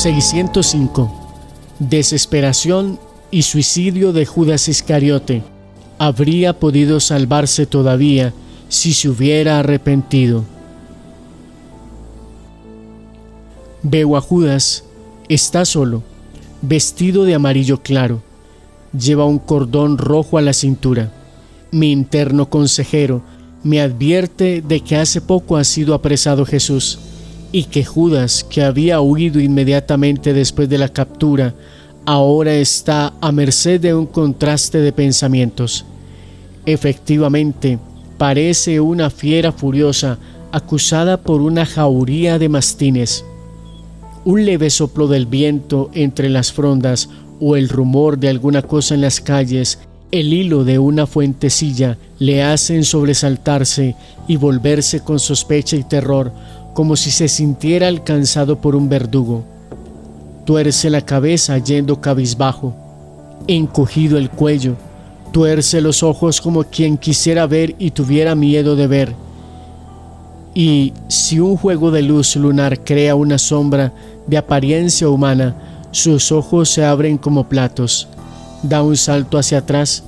605. Desesperación y suicidio de Judas Iscariote. Habría podido salvarse todavía si se hubiera arrepentido. Veo a Judas, está solo, vestido de amarillo claro. Lleva un cordón rojo a la cintura. Mi interno consejero me advierte de que hace poco ha sido apresado Jesús y que Judas, que había huido inmediatamente después de la captura, ahora está a merced de un contraste de pensamientos. Efectivamente, parece una fiera furiosa acusada por una jauría de mastines. Un leve soplo del viento entre las frondas o el rumor de alguna cosa en las calles, el hilo de una fuentecilla le hacen sobresaltarse y volverse con sospecha y terror, como si se sintiera alcanzado por un verdugo. Tuerce la cabeza yendo cabizbajo, encogido el cuello, tuerce los ojos como quien quisiera ver y tuviera miedo de ver. Y si un juego de luz lunar crea una sombra de apariencia humana, sus ojos se abren como platos, da un salto hacia atrás,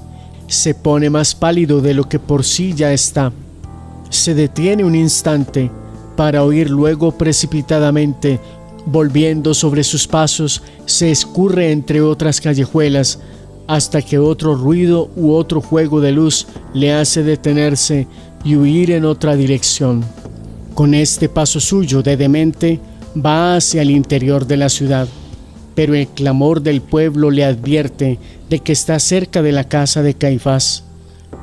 se pone más pálido de lo que por sí ya está, se detiene un instante para oír luego precipitadamente, volviendo sobre sus pasos, se escurre entre otras callejuelas, hasta que otro ruido u otro juego de luz le hace detenerse y huir en otra dirección. Con este paso suyo de demente, va hacia el interior de la ciudad, pero el clamor del pueblo le advierte de que está cerca de la casa de Caifás.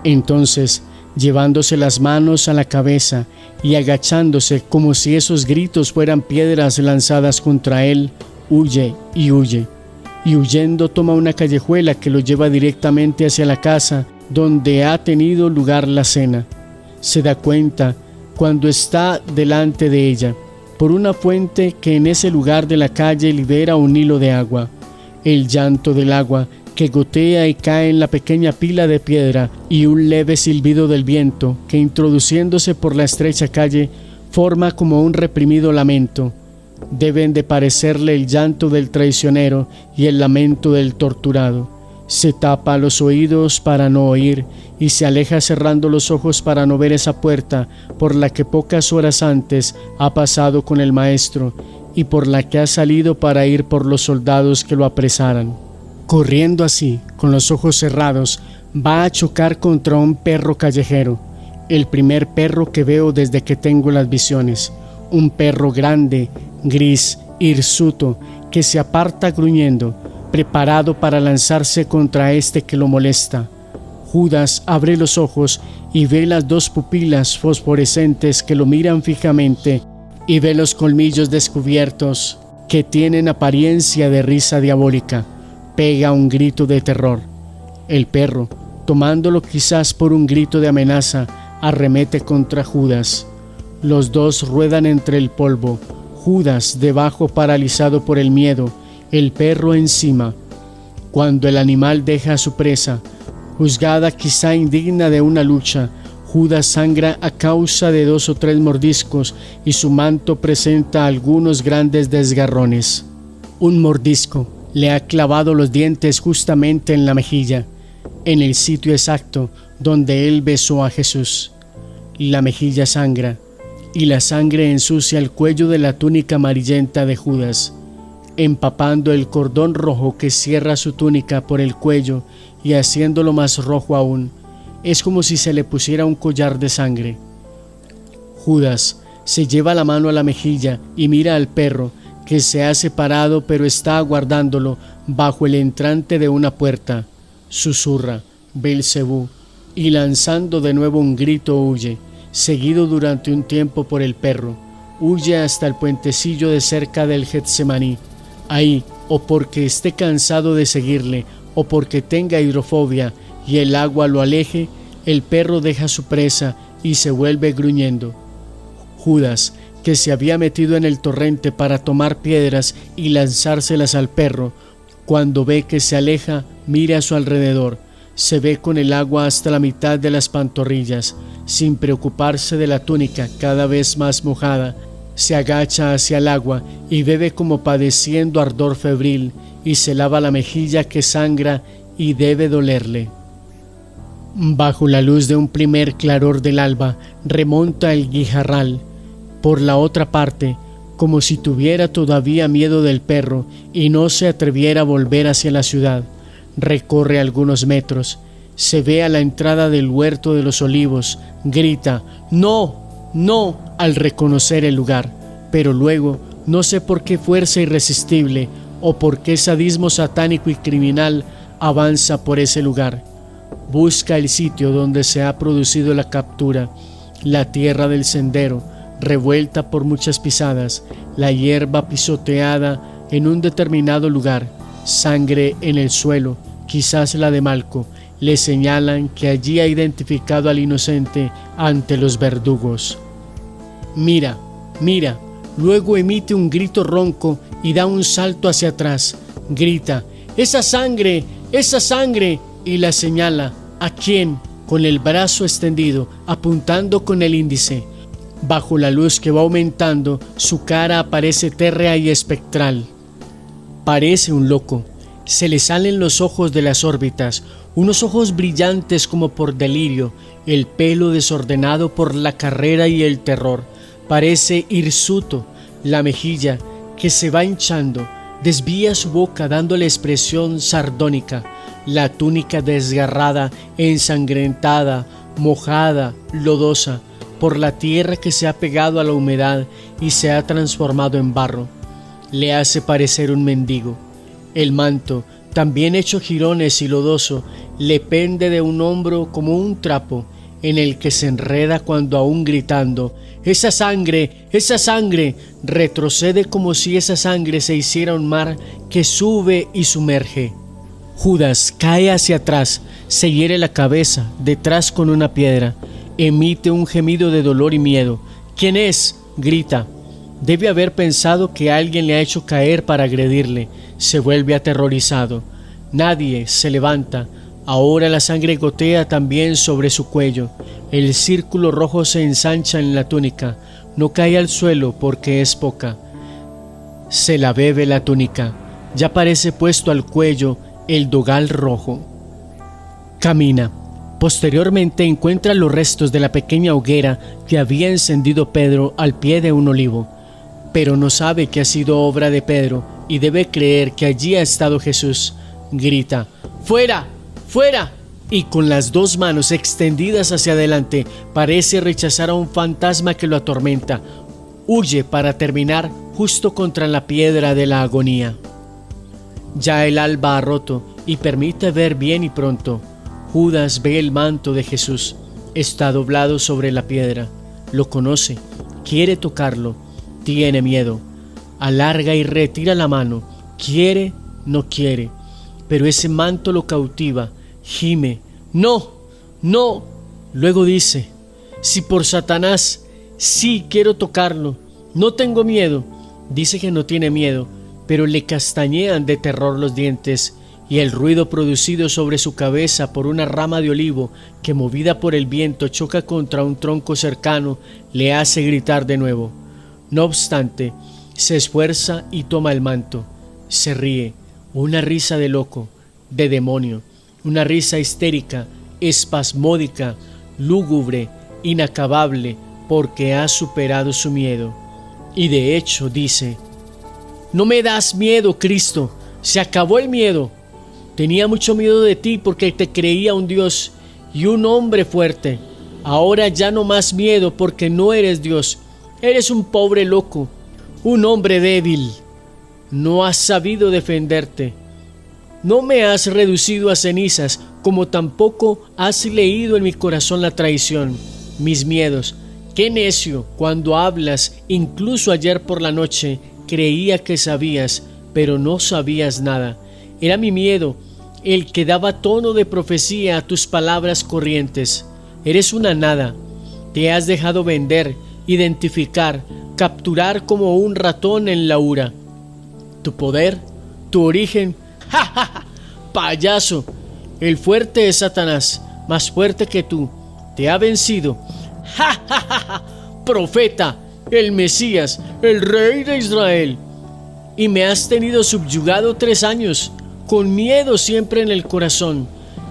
Entonces, llevándose las manos a la cabeza y agachándose como si esos gritos fueran piedras lanzadas contra él, huye y huye. Y huyendo toma una callejuela que lo lleva directamente hacia la casa donde ha tenido lugar la cena. Se da cuenta, cuando está delante de ella, por una fuente que en ese lugar de la calle libera un hilo de agua. El llanto del agua que gotea y cae en la pequeña pila de piedra y un leve silbido del viento que, introduciéndose por la estrecha calle, forma como un reprimido lamento. Deben de parecerle el llanto del traicionero y el lamento del torturado. Se tapa los oídos para no oír y se aleja cerrando los ojos para no ver esa puerta por la que pocas horas antes ha pasado con el maestro y por la que ha salido para ir por los soldados que lo apresaran. Corriendo así, con los ojos cerrados, va a chocar contra un perro callejero, el primer perro que veo desde que tengo las visiones, un perro grande, gris, hirsuto, que se aparta gruñendo, preparado para lanzarse contra este que lo molesta. Judas abre los ojos y ve las dos pupilas fosforescentes que lo miran fijamente y ve los colmillos descubiertos que tienen apariencia de risa diabólica. Pega un grito de terror. El perro, tomándolo quizás por un grito de amenaza, arremete contra Judas. Los dos ruedan entre el polvo, Judas debajo paralizado por el miedo, el perro encima. Cuando el animal deja a su presa, juzgada quizá indigna de una lucha, Judas sangra a causa de 2 o 3 mordiscos y su manto presenta algunos grandes desgarrones. Un mordisco le ha clavado los dientes justamente en la mejilla, en el sitio exacto donde él besó a Jesús. La mejilla sangra, y la sangre ensucia el cuello de la túnica amarillenta de Judas, empapando el cordón rojo que cierra su túnica por el cuello y haciéndolo más rojo aún. Es como si se le pusiera un collar de sangre. Judas se lleva la mano a la mejilla y mira al perro, que se ha separado pero está aguardándolo bajo el entrante de una puerta. Susurra Belcebú y lanzando de nuevo un grito huye, seguido durante un tiempo por el perro. Huye hasta el puentecillo de cerca del Getsemaní. Ahí, o porque esté cansado de seguirle, o porque tenga hidrofobia y el agua lo aleje, el perro deja su presa y se vuelve gruñendo. Judas, que se había metido en el torrente para tomar piedras y lanzárselas al perro, cuando ve que se aleja, mira a su alrededor, se ve con el agua hasta la mitad de las pantorrillas, sin preocuparse de la túnica cada vez más mojada, Se agacha hacia el agua y bebe como padeciendo ardor febril, y se lava la mejilla que sangra y debe dolerle. Bajo la luz de un primer claror del alba, remonta el guijarral. Por la otra parte, como si tuviera todavía miedo del perro y no se atreviera a volver hacia la ciudad, recorre algunos metros, se ve a la entrada del huerto de los olivos, grita «¡No! ¡No!» al reconocer el lugar, pero luego, no sé por qué fuerza irresistible o por qué sadismo satánico y criminal, avanza por ese lugar. Busca el sitio donde se ha producido la captura, la tierra del sendero, revuelta por muchas pisadas, la hierba pisoteada en un determinado lugar, sangre en el suelo, quizás la de Malco. Le señalan que allí ha identificado al inocente ante los verdugos. Mira, mira, luego emite un grito ronco y da un salto hacia atrás. Grita, ¡esa sangre! ¡Esa sangre! Y la señala. ¿A quién? Con el brazo extendido, apuntando con el índice. Bajo la luz que va aumentando, su cara aparece térrea y espectral. Parece un loco. Se le salen los ojos de las órbitas, unos ojos brillantes como por delirio, el pelo desordenado por la carrera y el terror. Parece hirsuto, la mejilla, que se va hinchando, desvía su boca dándole expresión sardónica, la túnica desgarrada, ensangrentada, mojada, lodosa, por la tierra que se ha pegado a la humedad y se ha transformado en barro, le hace parecer un mendigo. El manto, también hecho jirones y lodoso, le pende de un hombro como un trapo, en el que se enreda cuando aún gritando ¡esa sangre! ¡Esa sangre!, retrocede como si esa sangre se hiciera un mar que sube y sumerge. Judas cae hacia atrás, se hiere la cabeza, detrás con una piedra, emite un gemido de dolor y miedo. ¿Quién es?, grita. Debe haber pensado que alguien le ha hecho caer para agredirle. Se vuelve aterrorizado. Nadie se levanta. Ahora la sangre gotea también sobre su cuello. El círculo rojo se ensancha en la túnica. No cae al suelo porque es poca. Se la bebe la túnica. Ya parece puesto al cuello el dogal rojo. Camina. Posteriormente encuentra los restos de la pequeña hoguera que había encendido Pedro al pie de un olivo. Pero no sabe que ha sido obra de Pedro y debe creer que allí ha estado Jesús. Grita, ¡fuera! ¡Fuera! Y con las dos manos extendidas hacia adelante parece rechazar a un fantasma que lo atormenta. Huye para terminar justo contra la piedra de la agonía. Ya el alba ha roto y permite ver bien y pronto. Judas ve el manto de Jesús. Está doblado sobre la piedra. Lo conoce. Quiere tocarlo. Tiene miedo. Alarga y retira la mano. Quiere, no quiere. Pero ese manto lo cautiva. Gime. ¡No! ¡No! Luego dice, si por Satanás, sí quiero tocarlo. No tengo miedo. Dice que no tiene miedo, pero le castañean de terror los dientes, y el ruido producido sobre su cabeza por una rama de olivo que, movida por el viento, choca contra un tronco cercano, le hace gritar de nuevo. No obstante, se esfuerza y toma el manto. Se ríe, una risa de loco, de demonio, una risa histérica, espasmódica, lúgubre, inacabable, porque ha superado su miedo. Y de hecho dice, «No me das miedo, Cristo, se acabó el miedo. Tenía mucho miedo de ti porque te creía un Dios y un hombre fuerte. Ahora ya no más miedo porque no eres Dios. Eres un pobre loco, un hombre débil. No has sabido defenderte. No me has reducido a cenizas, como tampoco has leído en mi corazón la traición, mis miedos. Qué necio cuando hablas. Incluso ayer por la noche creía que sabías, pero no sabías nada. Era mi miedo el que daba tono de profecía a tus palabras corrientes. Eres una nada. Te has dejado vender, identificar, capturar como un ratón en la ura. Tu poder, tu origen, ¡ja, ja, ja! Payaso. El fuerte es Satanás, más fuerte que tú. Te ha vencido. ¡Ja, ja, ja, ja! Profeta, el Mesías, el Rey de Israel. Y me has tenido subyugado 3 años, con miedo siempre en el corazón.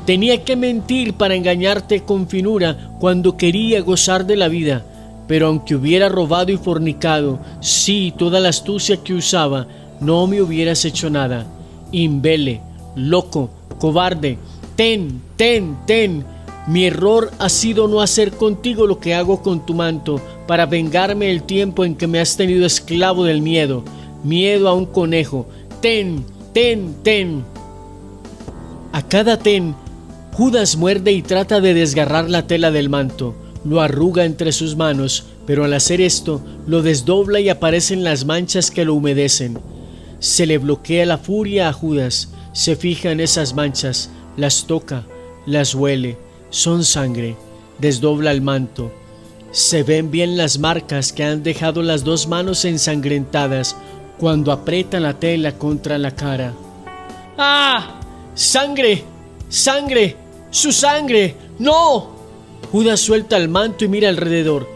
Tenía que mentir para engañarte con finura cuando quería gozar de la vida. Pero aunque hubiera robado y fornicado, sí, toda la astucia que usaba, no me hubieras hecho nada. Imbele, loco, cobarde, ten. Mi error ha sido no hacer contigo lo que hago con tu manto, para vengarme el tiempo en que me has tenido esclavo del miedo a un conejo. Ten. A cada ten, Judas muerde y trata de desgarrar la tela del manto. Lo arruga entre sus manos, pero al hacer esto, lo desdobla y aparecen las manchas que lo humedecen. Se le bloquea la furia a Judas, se fija en esas manchas, las toca, las huele, son sangre, desdobla el manto. Se ven bien las marcas que han dejado las 2 manos ensangrentadas cuando aprieta la tela contra la cara. ¡Ah! ¡Sangre! ¡Sangre! ¡Su sangre! ¡No! Judas suelta el manto y mira alrededor.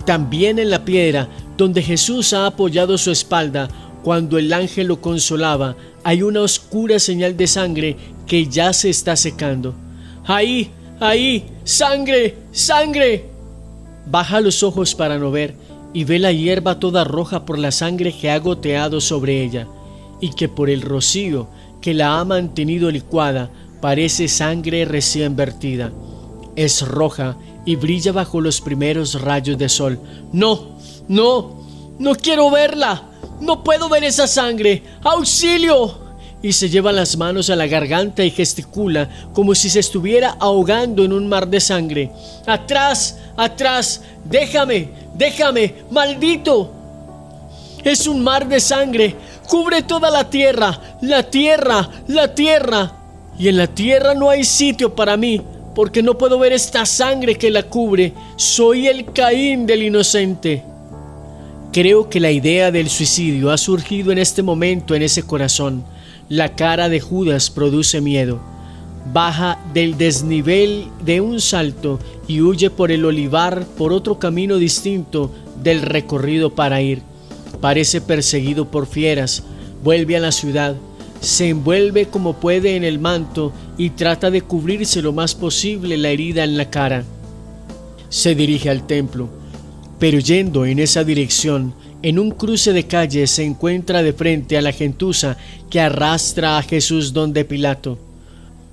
También en la piedra donde Jesús ha apoyado su espalda cuando el ángel lo consolaba, hay una oscura señal de sangre que ya se está secando. ¡Ahí! ¡Sangre! ¡Sangre! Baja los ojos para no ver y ve la hierba toda roja por la sangre que ha goteado sobre ella y que por el rocío que la ha mantenido licuada parece sangre recién vertida. Es roja y brilla bajo los primeros rayos de sol. ¡No quiero verla! ¡No puedo ver esa sangre! ¡Auxilio! Y se lleva las manos a la garganta y gesticula como si se estuviera ahogando en un mar de sangre. ¡Atrás! ¡Déjame! ¡Maldito! Es un mar de sangre. Cubre toda la tierra. ¡La tierra! Y en la tierra no hay sitio para mí, porque no puedo ver esta sangre que la cubre. Soy el Caín del inocente. Creo que la idea del suicidio ha surgido en este momento en ese corazón. La cara de Judas produce miedo. Baja del desnivel de un salto y huye por el olivar por otro camino distinto del recorrido para ir. Parece perseguido por fieras. Vuelve a la ciudad. Se envuelve como puede en el manto y trata de cubrirse lo más posible la herida en la cara. Se dirige al templo, pero yendo en esa dirección, en un cruce de calles se encuentra de frente a la gentuza que arrastra a Jesús donde Pilato.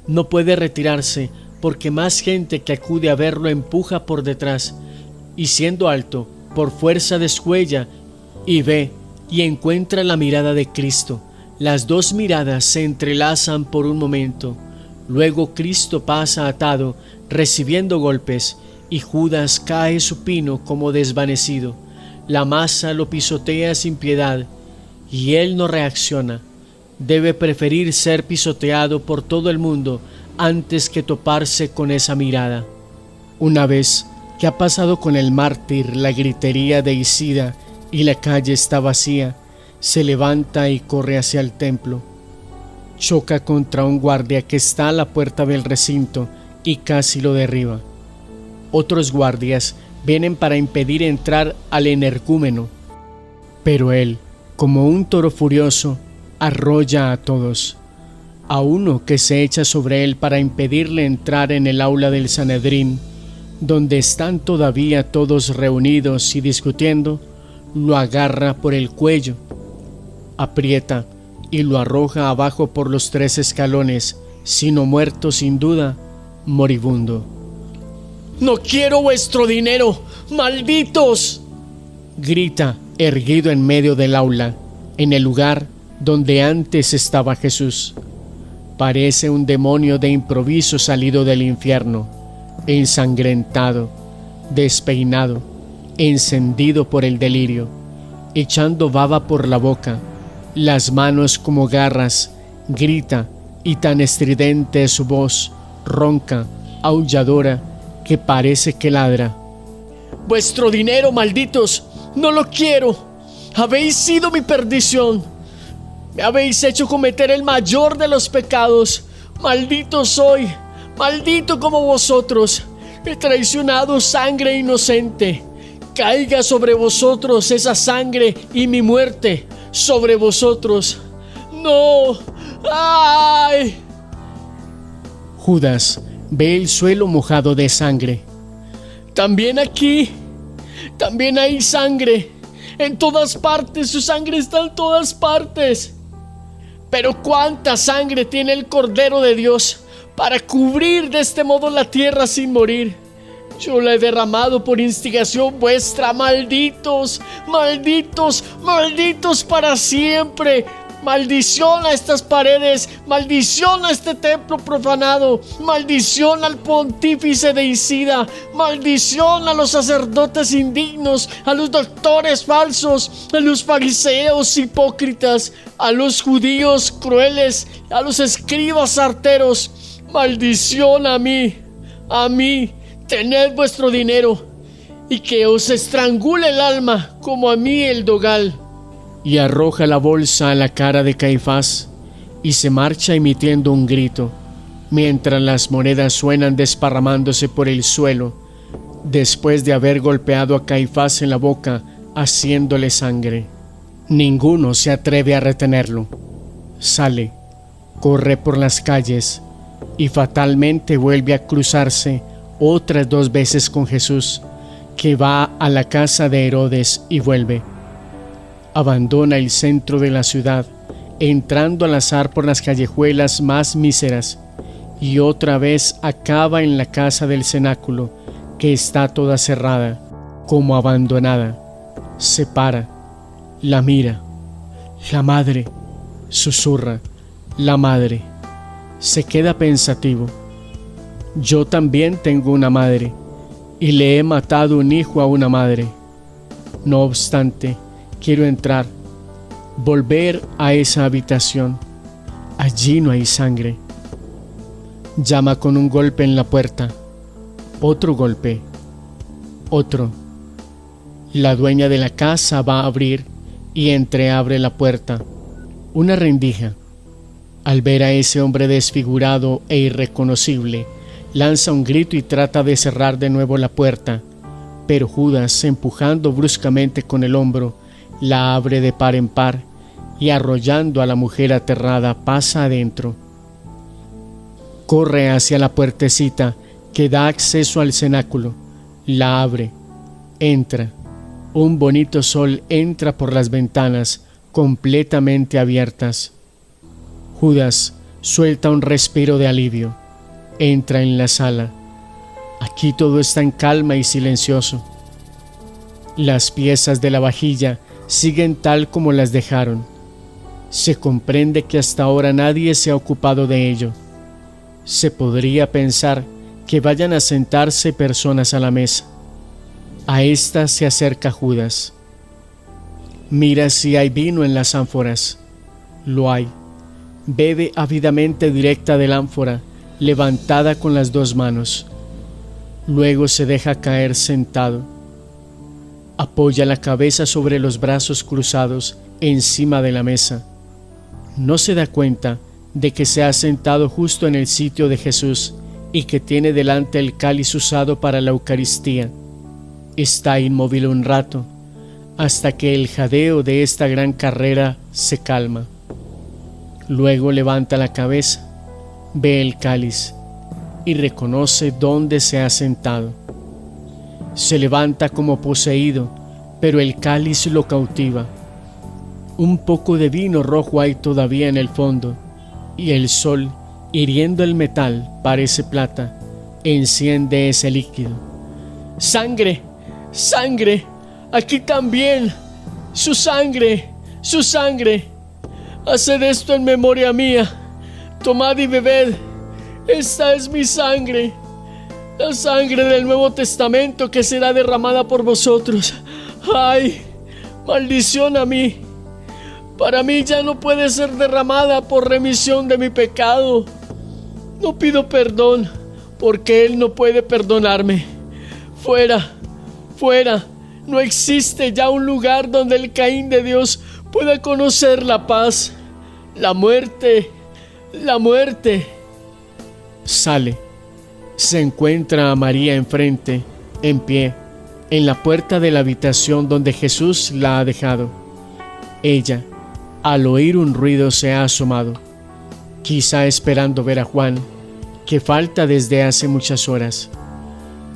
No puede retirarse porque más gente que acude a verlo empuja por detrás, y siendo alto, por fuerza descuella y ve y encuentra la mirada de Cristo. Las 2 miradas se entrelazan por un momento. Luego Cristo pasa atado, recibiendo golpes, y Judas cae supino como desvanecido. La masa lo pisotea sin piedad, y él no reacciona. Debe preferir ser pisoteado por todo el mundo antes que toparse con esa mirada. Una vez que ha pasado con el mártir la gritería de Isida y la calle está vacía, se levanta y corre hacia el templo. Choca contra un guardia que está a la puerta del recinto y casi lo derriba. Otros guardias vienen para impedir entrar al energúmeno, pero él, como un toro furioso, arrolla a todos. A uno que se echa sobre él para impedirle entrar en el aula del Sanedrín, donde están todavía todos reunidos y discutiendo, lo agarra por el cuello, aprieta y lo arroja abajo por los 3 escalones, sino muerto sin duda, moribundo. ¡No quiero vuestro dinero, malditos!, grita, erguido en medio del aula, en el lugar donde antes estaba Jesús. Parece un demonio de improviso salido del infierno, ensangrentado, despeinado, encendido por el delirio, echando baba por la boca, las manos como garras, grita, y tan estridente es su voz, ronca, aulladora, que parece que ladra. ¡Vuestro dinero, malditos! ¡No lo quiero! ¡Habéis sido mi perdición! ¡Me habéis hecho cometer el mayor de los pecados! ¡Maldito soy! ¡Maldito como vosotros! ¡He traicionado sangre inocente! caiga sobre vosotros esa sangre y mi muerte sobre vosotros. ¡No! ¡Ay! Judas ve el suelo mojado de sangre. También aquí, también hay sangre. En todas partes, su sangre está en todas partes. Pero cuánta sangre tiene el Cordero de Dios para cubrir de este modo la tierra sin morir. Yo la he derramado por instigación vuestra. Malditos, malditos, malditos para siempre. Maldición a estas paredes, maldición a este templo profanado, maldición al pontífice deicida, maldición a los sacerdotes indignos, a los doctores falsos, a los fariseos hipócritas, a los judíos crueles, a los escribas arteros. Maldición a mí, tened vuestro dinero y que os estrangule el alma como a mí el dogal. Y arroja la bolsa a la cara de Caifás y se marcha emitiendo un grito, mientras las monedas suenan desparramándose por el suelo, después de haber golpeado a Caifás en la boca, haciéndole sangre. Ninguno se atreve a retenerlo. Sale, corre por las calles y fatalmente vuelve a cruzarse otras 2 veces con Jesús, que va a la casa de Herodes y vuelve. Abandona el centro de la ciudad, entrando al azar por las callejuelas más míseras, y otra vez acaba en la casa del cenáculo, que está toda cerrada, como abandonada. Se para, la mira. La madre, susurra, la madre. Se queda pensativo. Yo también tengo una madre, y le he matado un hijo a una madre. No obstante, quiero entrar, volver a esa habitación. Allí no hay sangre. Llama con un golpe en la puerta. Otro golpe. Otro. La dueña de la casa va a abrir y entreabre la puerta. Una rendija, al ver a ese hombre desfigurado e irreconocible, lanza un grito y trata de cerrar de nuevo la puerta, pero Judas, empujando bruscamente con el hombro, la abre de par en par y arrollando a la mujer aterrada pasa adentro. Corre hacia la puertecita que da acceso al cenáculo, la abre, entra. Un bonito sol entra por las ventanas completamente abiertas. Judas suelta un respiro de alivio, entra en la sala. Aquí todo está en calma y silencioso. Las piezas de la vajilla siguen tal como las dejaron. Se comprende que hasta ahora nadie se ha ocupado de ello. Se podría pensar que vayan a sentarse personas a la mesa. A esta se acerca Judas. Mira si hay vino en las ánforas. Lo hay. Bebe ávidamente directa del ánfora, levantada con las 2 manos. Luego se deja caer sentado. Apoya la cabeza sobre los brazos cruzados encima de la mesa. No se da cuenta de que se ha sentado justo en el sitio de Jesús y que tiene delante el cáliz usado para la Eucaristía. Está inmóvil un rato, hasta que el jadeo de esta gran carrera se calma. Luego levanta la cabeza, ve el cáliz y reconoce dónde se ha sentado. Se levanta como poseído, pero el cáliz lo cautiva. Un poco de vino rojo hay todavía en el fondo, y el sol, hiriendo el metal, parece plata, enciende ese líquido. ¡Sangre! ¡Sangre! ¡Aquí también! ¡Su sangre! ¡Su sangre! Haced esto en memoria mía. Tomad y bebed. Esta es mi sangre, la sangre del Nuevo Testamento que será derramada por vosotros. ¡Ay! ¡Maldición a mí! Para mí ya no puede ser derramada por remisión de mi pecado. No pido perdón, porque Él no puede perdonarme. Fuera, fuera. No existe ya un lugar donde el Caín de Dios pueda conocer la paz. La muerte, la muerte. Sale. Se encuentra a María enfrente, en pie, en la puerta de la habitación donde Jesús la ha dejado. Ella, al oír un ruido, se ha asomado, quizá esperando ver a Juan, que falta desde hace muchas horas.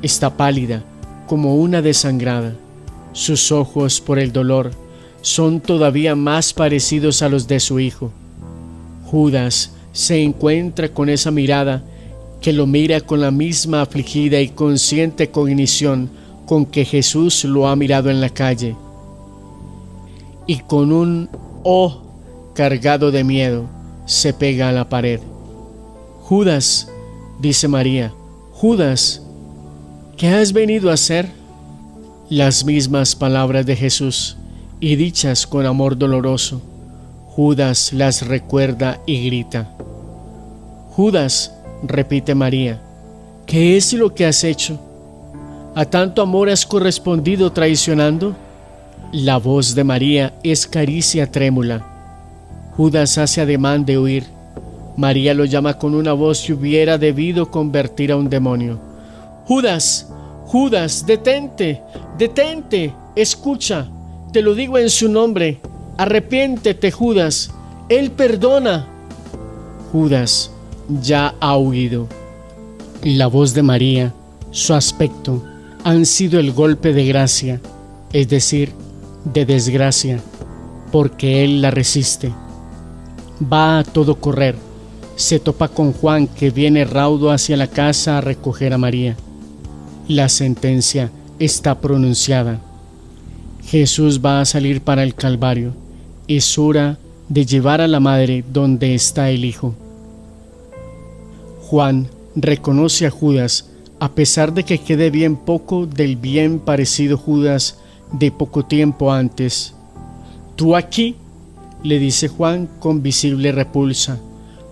Está pálida, como una desangrada. Sus ojos, por el dolor, son todavía más parecidos a los de su hijo. Judas se encuentra con esa mirada que lo mira con la misma afligida y consciente cognición con que Jesús lo ha mirado en la calle. Y con un «oh» cargado de miedo, se pega a la pared. «Judas», dice María, «Judas, ¿qué has venido a hacer?». Las mismas palabras de Jesús, y dichas con amor doloroso. Judas las recuerda y grita. «Judas», repite María, «¿qué es lo que has hecho? ¿A tanto amor has correspondido traicionando?». La voz de María es caricia trémula. Judas hace ademán de huir. María lo llama con una voz que hubiera debido convertir a un demonio. «Judas, Judas, detente, detente, escucha, te lo digo en su nombre, arrepiéntete, Judas, Él perdona». Judas ya ha huido. La voz de María, su aspecto, han sido el golpe de gracia, es decir, de desgracia, porque él la resiste. Va a todo correr, se topa con Juan, que viene raudo hacia la casa a recoger a María. La sentencia está pronunciada. Jesús va a salir para el Calvario. Es hora de llevar a la madre donde está el Hijo. Juan reconoce a Judas, a pesar de que quede bien poco del bien parecido Judas de poco tiempo antes. «¿Tú aquí?», le dice Juan con visible repulsa.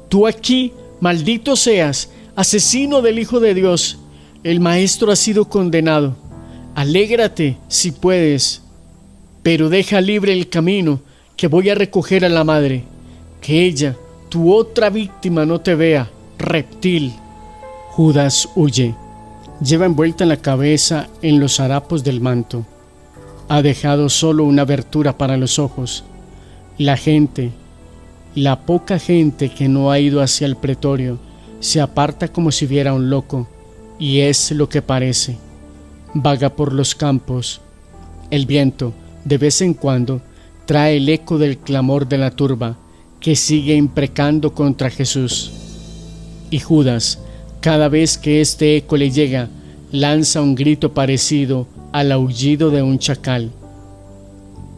«¿Tú aquí, maldito seas, asesino del Hijo de Dios? El Maestro ha sido condenado. Alégrate si puedes, pero deja libre el camino, que voy a recoger a la madre. Que ella, tu otra víctima, no te vea, reptil». Judas huye. Lleva envuelta la cabeza en los harapos del manto. Ha dejado solo una abertura para los ojos. La gente, la poca gente que no ha ido hacia el pretorio, se aparta como si viera un loco, y es lo que parece. Vaga por los campos. El viento, de vez en cuando, trae el eco del clamor de la turba, que sigue imprecando contra Jesús. Y Judas, cada vez que este eco le llega, lanza un grito parecido al aullido de un chacal.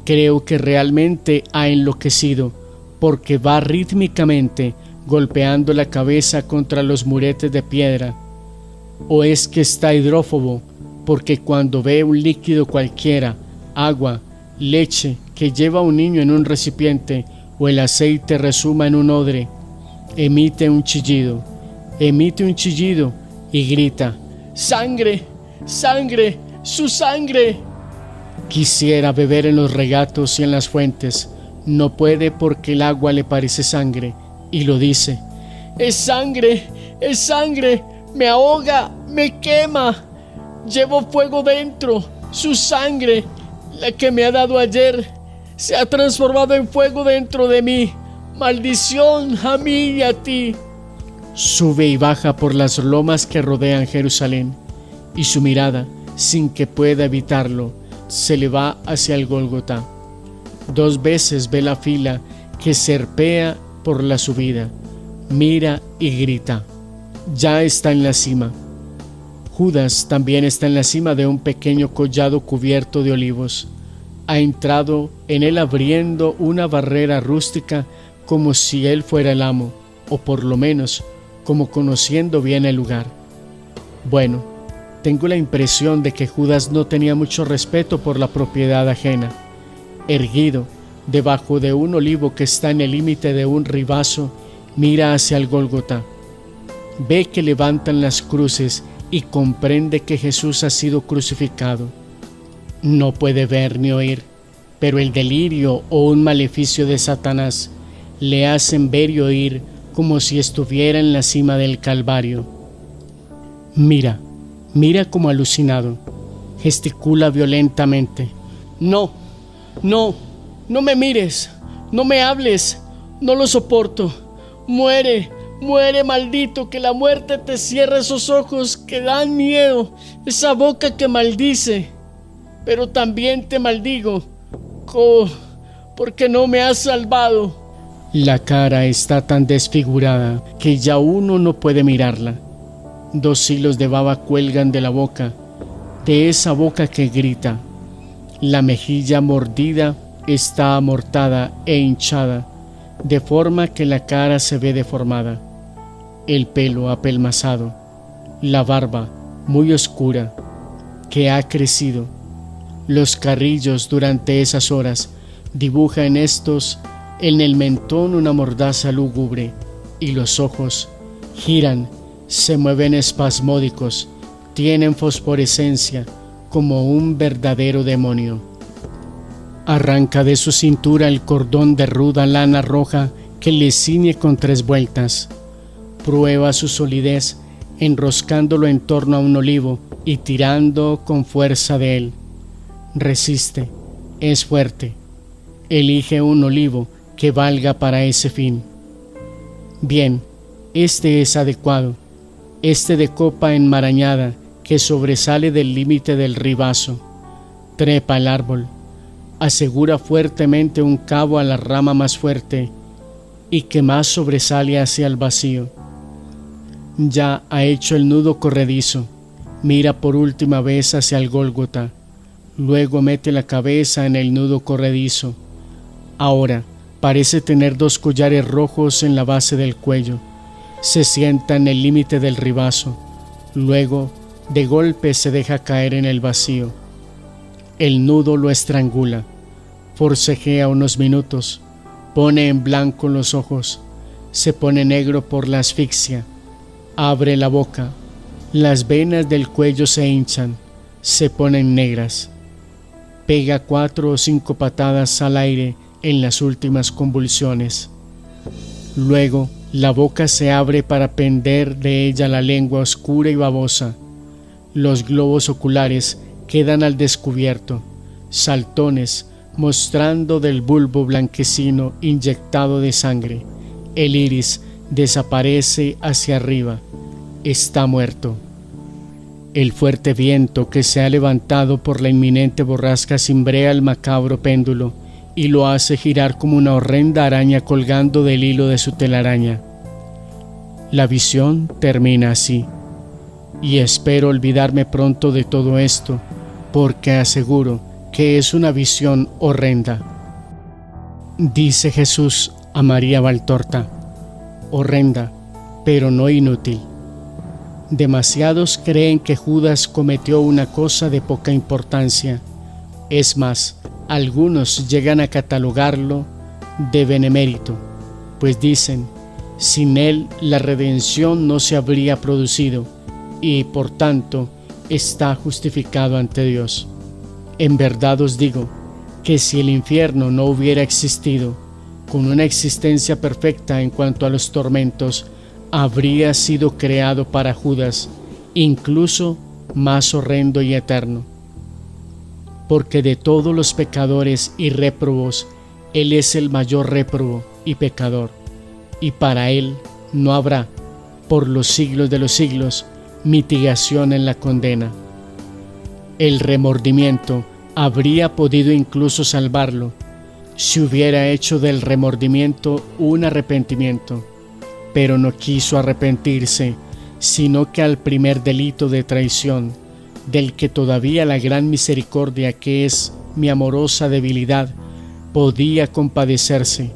Creo que realmente ha enloquecido, porque va rítmicamente golpeando la cabeza contra los muretes de piedra. O es que está hidrófobo, porque cuando ve un líquido cualquiera, agua, leche que lleva un niño en un recipiente, o el aceite resuma en un odre, emite un chillido y grita: «¡Sangre! ¡Sangre! ¡Su sangre!». Quisiera beber en los regatos y en las fuentes. No puede porque el agua le parece sangre, y lo dice: «¡Es sangre! ¡Es sangre! ¡Me ahoga! ¡Me quema! Llevo fuego dentro. Su sangre, la que me ha dado ayer, se ha transformado en fuego dentro de mí. ¡Maldición a mí y a ti!». Sube y baja por las lomas que rodean Jerusalén, y su mirada, sin que pueda evitarlo, se le va hacia el Gólgota. 2 veces ve la fila que serpea por la subida, mira y grita. Ya está en la cima. Judas también está en la cima de un pequeño collado cubierto de olivos. Ha entrado en él abriendo una barrera rústica como si él fuera el amo, o por lo menos como conociendo bien el lugar. Bueno, tengo la impresión de que Judas no tenía mucho respeto por la propiedad ajena. Erguido debajo de un olivo que está en el límite de un ribazo, mira hacia el Gólgota. Ve que levantan las cruces y comprende que Jesús ha sido crucificado. No puede ver ni oír, pero el delirio o un maleficio de Satanás le hacen ver y oír como si estuviera en la cima del Calvario. Mira como alucinado. gesticula violentamente. No, no, no me mires, no me hables, no lo soporto. Muere, muere, maldito, que la muerte te cierre esos ojos que dan miedo, esa boca que maldice. Pero también te maldigo, porque no me has salvado. La cara está tan desfigurada que ya uno no puede mirarla. 2 hilos de baba cuelgan de la boca, de esa boca que grita. La mejilla mordida está amortada e hinchada, de forma que la cara se ve deformada. El pelo apelmazado, la barba muy oscura, que ha crecido. Los carrillos durante esas horas dibuja en el mentón una mordaza lúgubre, y los ojos giran, se mueven espasmódicos, tienen fosforescencia como un verdadero demonio. Arranca de su cintura el cordón de ruda lana roja que le ciñe con 3 vueltas. Prueba su solidez enroscándolo en torno a un olivo y tirando con fuerza de él. Resiste, es fuerte. Elige un olivo que valga para ese fin. Bien, este es adecuado, este de copa enmarañada que sobresale del límite del ribazo. Trepa al árbol, asegura fuertemente un cabo a la rama más fuerte y que más sobresale hacia el vacío. Ya ha hecho el nudo corredizo, mira por última vez hacia el Gólgota, luego mete la cabeza en el nudo corredizo. Ahora parece tener 2 collares rojos en la base del cuello. Se sienta en el límite del ribazo, luego de golpe se deja caer en el vacío. El nudo lo estrangula, forcejea unos minutos, pone en blanco los ojos, se pone negro por la asfixia, abre la boca, las venas del cuello se hinchan, se ponen negras. Pega 4 o 5 patadas al aire en las últimas convulsiones. Luego la boca se abre para pender de ella la lengua oscura y babosa. Los globos oculares quedan al descubierto, saltones, mostrando del bulbo blanquecino inyectado de sangre. El iris desaparece hacia arriba. Está muerto. El fuerte viento que se ha levantado por la inminente borrasca cimbrea el macabro péndulo y lo hace girar como una horrenda araña colgando del hilo de su telaraña. La visión termina así, y espero olvidarme pronto de todo esto, porque aseguro que es una visión horrenda. Dice Jesús a María Valtorta: horrenda, pero no inútil. Demasiados creen que Judas cometió una cosa de poca importancia. Es más, algunos llegan a catalogarlo de benemérito, pues dicen, sin él la redención no se habría producido y por tanto está justificado ante Dios. En verdad os digo que si el infierno no hubiera existido, con una existencia perfecta en cuanto a los tormentos, habría sido creado para Judas, incluso más horrendo y eterno. Porque de todos los pecadores y réprobos, él es el mayor réprobo y pecador, y para él no habrá, por los siglos de los siglos, mitigación en la condena. El remordimiento habría podido incluso salvarlo, si hubiera hecho del remordimiento un arrepentimiento, pero no quiso arrepentirse, sino que al primer delito de traición, del que todavía la gran misericordia que es mi amorosa debilidad podía compadecerse,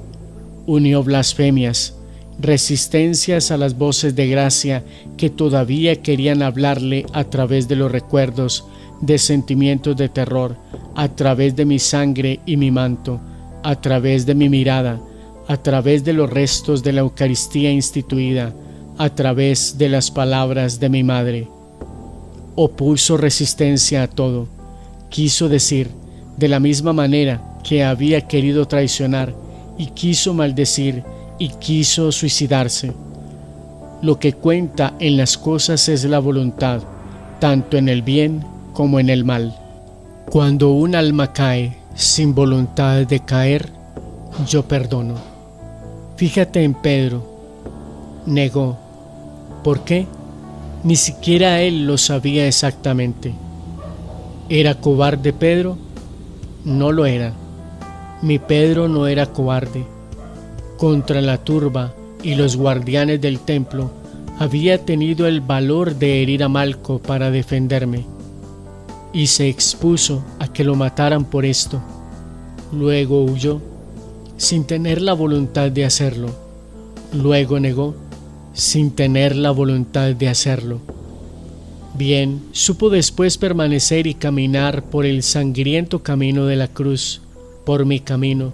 unió blasfemias, resistencias a las voces de gracia que todavía querían hablarle a través de los recuerdos de sentimientos de terror, a través de mi sangre y mi manto, a través de mi mirada, a través de los restos de la Eucaristía instituida, a través de las palabras de mi madre. Opuso resistencia a todo. Quiso decir, de la misma manera que había querido traicionar, y quiso maldecir, y quiso suicidarse. Lo que cuenta en las cosas es la voluntad, tanto en el bien como en el mal. Cuando un alma cae sin voluntad de caer, yo perdono. Fíjate en Pedro. Negó. ¿Por qué? Ni siquiera él lo sabía exactamente. ¿Era cobarde Pedro? No lo era. Mi Pedro no era cobarde. Contra la turba y los guardianes del templo había tenido el valor de herir a Malco para defenderme, y se expuso a que lo mataran por esto. Luego huyó, sin tener la voluntad de hacerlo. Luego negó, sin tener la voluntad de hacerlo. Bien, supo después permanecer y caminar por el sangriento camino de la cruz, por mi camino,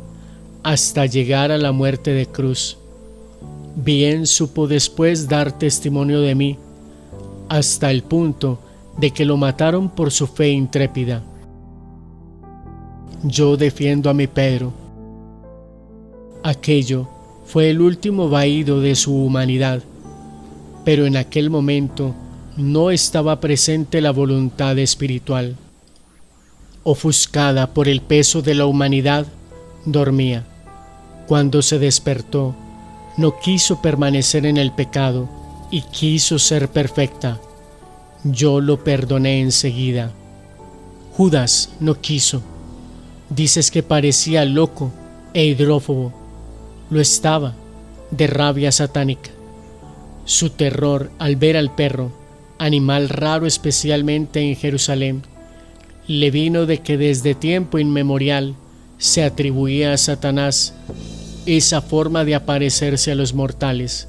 hasta llegar a la muerte de cruz. Bien supo después dar testimonio de mí, hasta el punto de que lo mataron por su fe intrépida. Yo defiendo a mi Pedro. Aquello fue el último vaído de su humanidad, pero en aquel momento no estaba presente la voluntad espiritual. Ofuscada por el peso de la humanidad, dormía. Cuando se despertó, no quiso permanecer en el pecado y quiso ser perfecta. Yo lo perdoné enseguida. Judas no quiso. Dices que parecía loco e hidrófobo. Lo estaba, de rabia satánica. Su terror al ver al perro, animal raro especialmente en Jerusalén, le vino de que desde tiempo inmemorial se atribuía a Satanás esa forma de aparecerse a los mortales.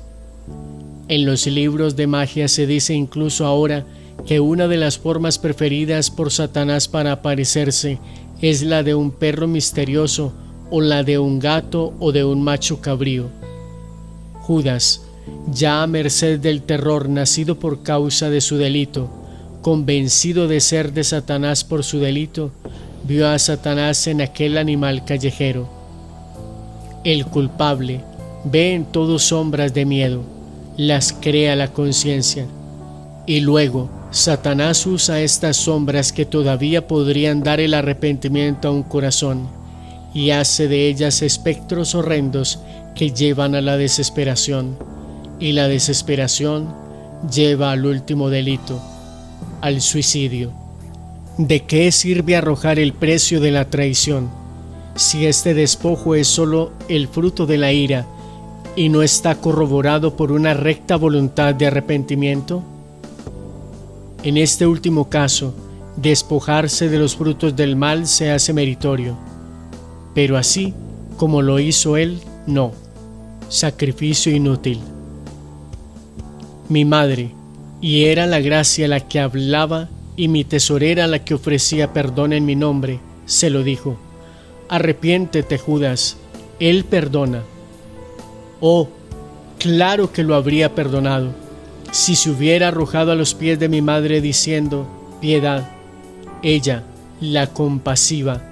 En los libros de magia se dice incluso ahora que una de las formas preferidas por Satanás para aparecerse es la de un perro misterioso o la de un gato o de un macho cabrío. Judas, ya a merced del terror nacido por causa de su delito, convencido de ser de Satanás por su delito, vio a Satanás en aquel animal callejero. El culpable ve en todo sombras de miedo, las crea la conciencia, y luego Satanás usa estas sombras que todavía podrían dar el arrepentimiento a un corazón, y hace de ellas espectros horrendos que llevan a la desesperación, y la desesperación lleva al último delito, al suicidio. ¿De qué sirve arrojar el precio de la traición si este despojo es solo el fruto de la ira y no está corroborado por una recta voluntad de arrepentimiento? En este último caso, despojarse de los frutos del mal se hace meritorio, pero así como lo hizo él, no, sacrificio inútil. Mi madre, y era la gracia la que hablaba y mi tesorera la que ofrecía perdón en mi nombre, se lo dijo: arrepiéntete, Judas, él perdona. Oh, claro que lo habría perdonado, si se hubiera arrojado a los pies de mi madre diciendo: piedad. Ella, la compasiva,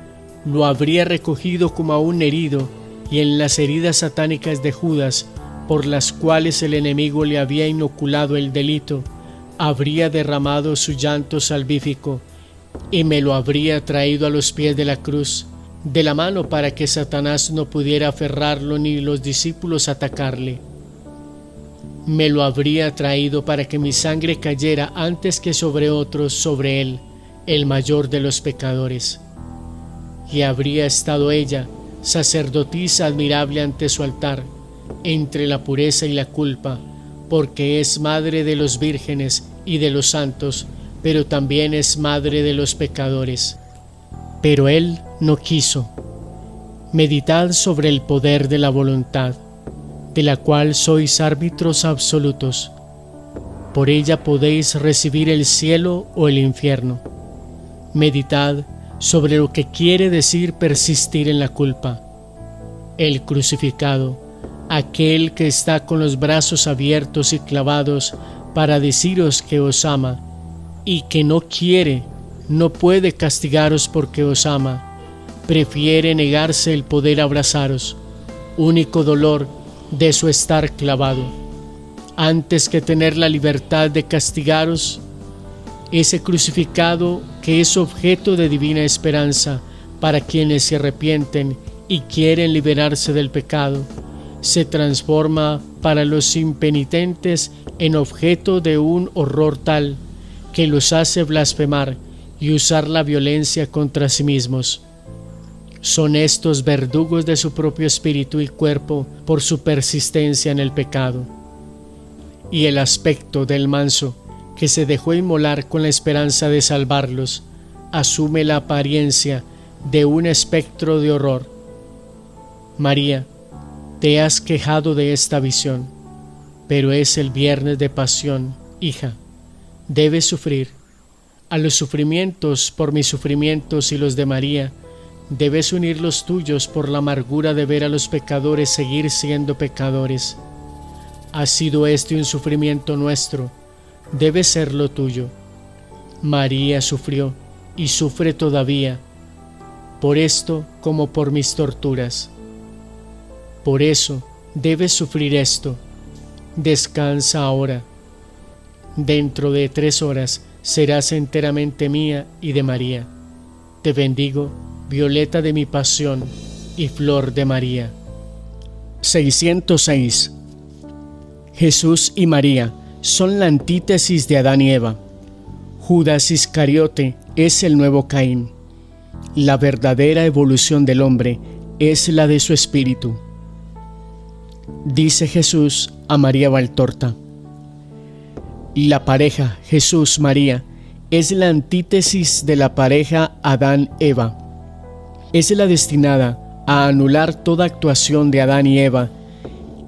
lo habría recogido como a un herido, y en las heridas satánicas de Judas, por las cuales el enemigo le había inoculado el delito, habría derramado su llanto salvífico, y me lo habría traído a los pies de la cruz, de la mano, para que Satanás no pudiera aferrarlo ni los discípulos atacarle. Me lo habría traído para que mi sangre cayera antes que sobre otros, sobre él, el mayor de los pecadores. Y habría estado ella, sacerdotisa admirable ante su altar, entre la pureza y la culpa, porque es madre de los vírgenes y de los santos, pero también es madre de los pecadores. Pero él no quiso. Meditad sobre el poder de la voluntad, de la cual sois árbitros absolutos. Por ella podéis recibir el cielo o el infierno. Meditad sobre lo que quiere decir persistir en la culpa. El crucificado, aquel que está con los brazos abiertos y clavados para deciros que os ama, y que no quiere, no puede castigaros porque os ama, prefiere negarse el poder abrazaros, único dolor de su estar clavado, antes que tener la libertad de castigaros. ese crucificado que es objeto de divina esperanza para quienes se arrepienten y quieren liberarse del pecado, se transforma para los impenitentes en objeto de un horror tal que los hace blasfemar y usar la violencia contra sí mismos. Son estos verdugos de su propio espíritu y cuerpo por su persistencia en el pecado. Y el aspecto del manso, que se dejó inmolar con la esperanza de salvarlos, asume la apariencia de un espectro de horror. María, te has quejado de esta visión, pero es el viernes de pasión, hija. Debes sufrir. A los sufrimientos por mis sufrimientos y los de María, debes unir los tuyos por la amargura de ver a los pecadores seguir siendo pecadores. Ha sido este un sufrimiento nuestro, debe ser lo tuyo. María sufrió y sufre todavía, por esto como por mis torturas. Por eso debes sufrir esto. Descansa ahora. Dentro de 3 horas serás enteramente mía y de María. Te bendigo, violeta de mi pasión y flor de María. 606. Jesús y María son la antítesis de Adán y Eva. Judas Iscariote es el nuevo Caín. La verdadera evolución del hombre es la de su espíritu. Dice Jesús a María Valtorta: la pareja Jesús-María es la antítesis de la pareja Adán-Eva. Es la destinada a anular toda actuación de Adán y Eva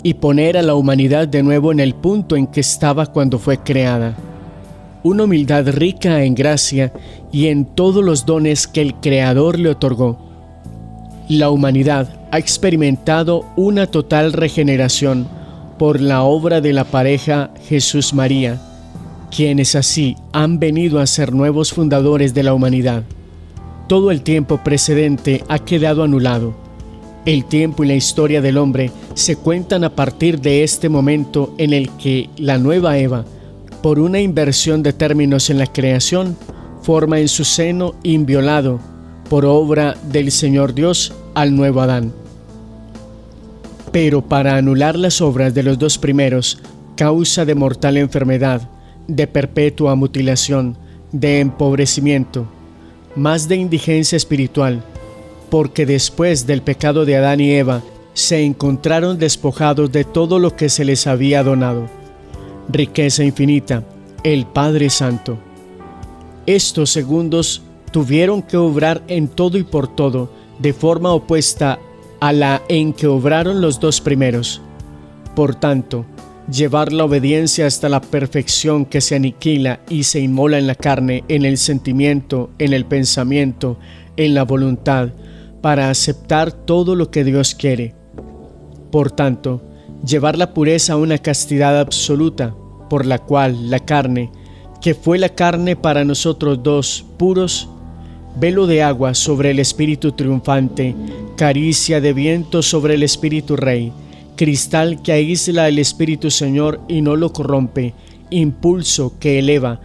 y poner a la humanidad de nuevo en el punto en que estaba cuando fue creada. Una humildad rica en gracia y en todos los dones que el Creador le otorgó. La humanidad ha experimentado una total regeneración por la obra de la pareja Jesús-María, quienes así han venido a ser nuevos fundadores de la humanidad. Todo el tiempo precedente ha quedado anulado. El tiempo y la historia del hombre se cuentan a partir de este momento en el que la nueva Eva, por una inversión de términos en la creación, forma en su seno inviolado, por obra del Señor Dios, al nuevo Adán. Pero para anular las obras de los 2 primeros, causa de mortal enfermedad, de perpetua mutilación, de empobrecimiento, más de indigencia espiritual, porque después del pecado de Adán y Eva, se encontraron despojados de todo lo que se les había donado. Riqueza infinita, el Padre Santo. Estos segundos tuvieron que obrar en todo y por todo, de forma opuesta a la en que obraron los 2 primeros. Por tanto, llevar la obediencia hasta la perfección que se aniquila y se inmola en la carne, en el sentimiento, en el pensamiento, en la voluntad, para aceptar todo lo que Dios quiere. Por tanto, llevar la pureza a una castidad absoluta, por la cual la carne, que fue la carne para nosotros 2 puros, velo de agua sobre el espíritu triunfante, caricia de viento sobre el espíritu rey, cristal que aísla el espíritu Señor y no lo corrompe, impulso que eleva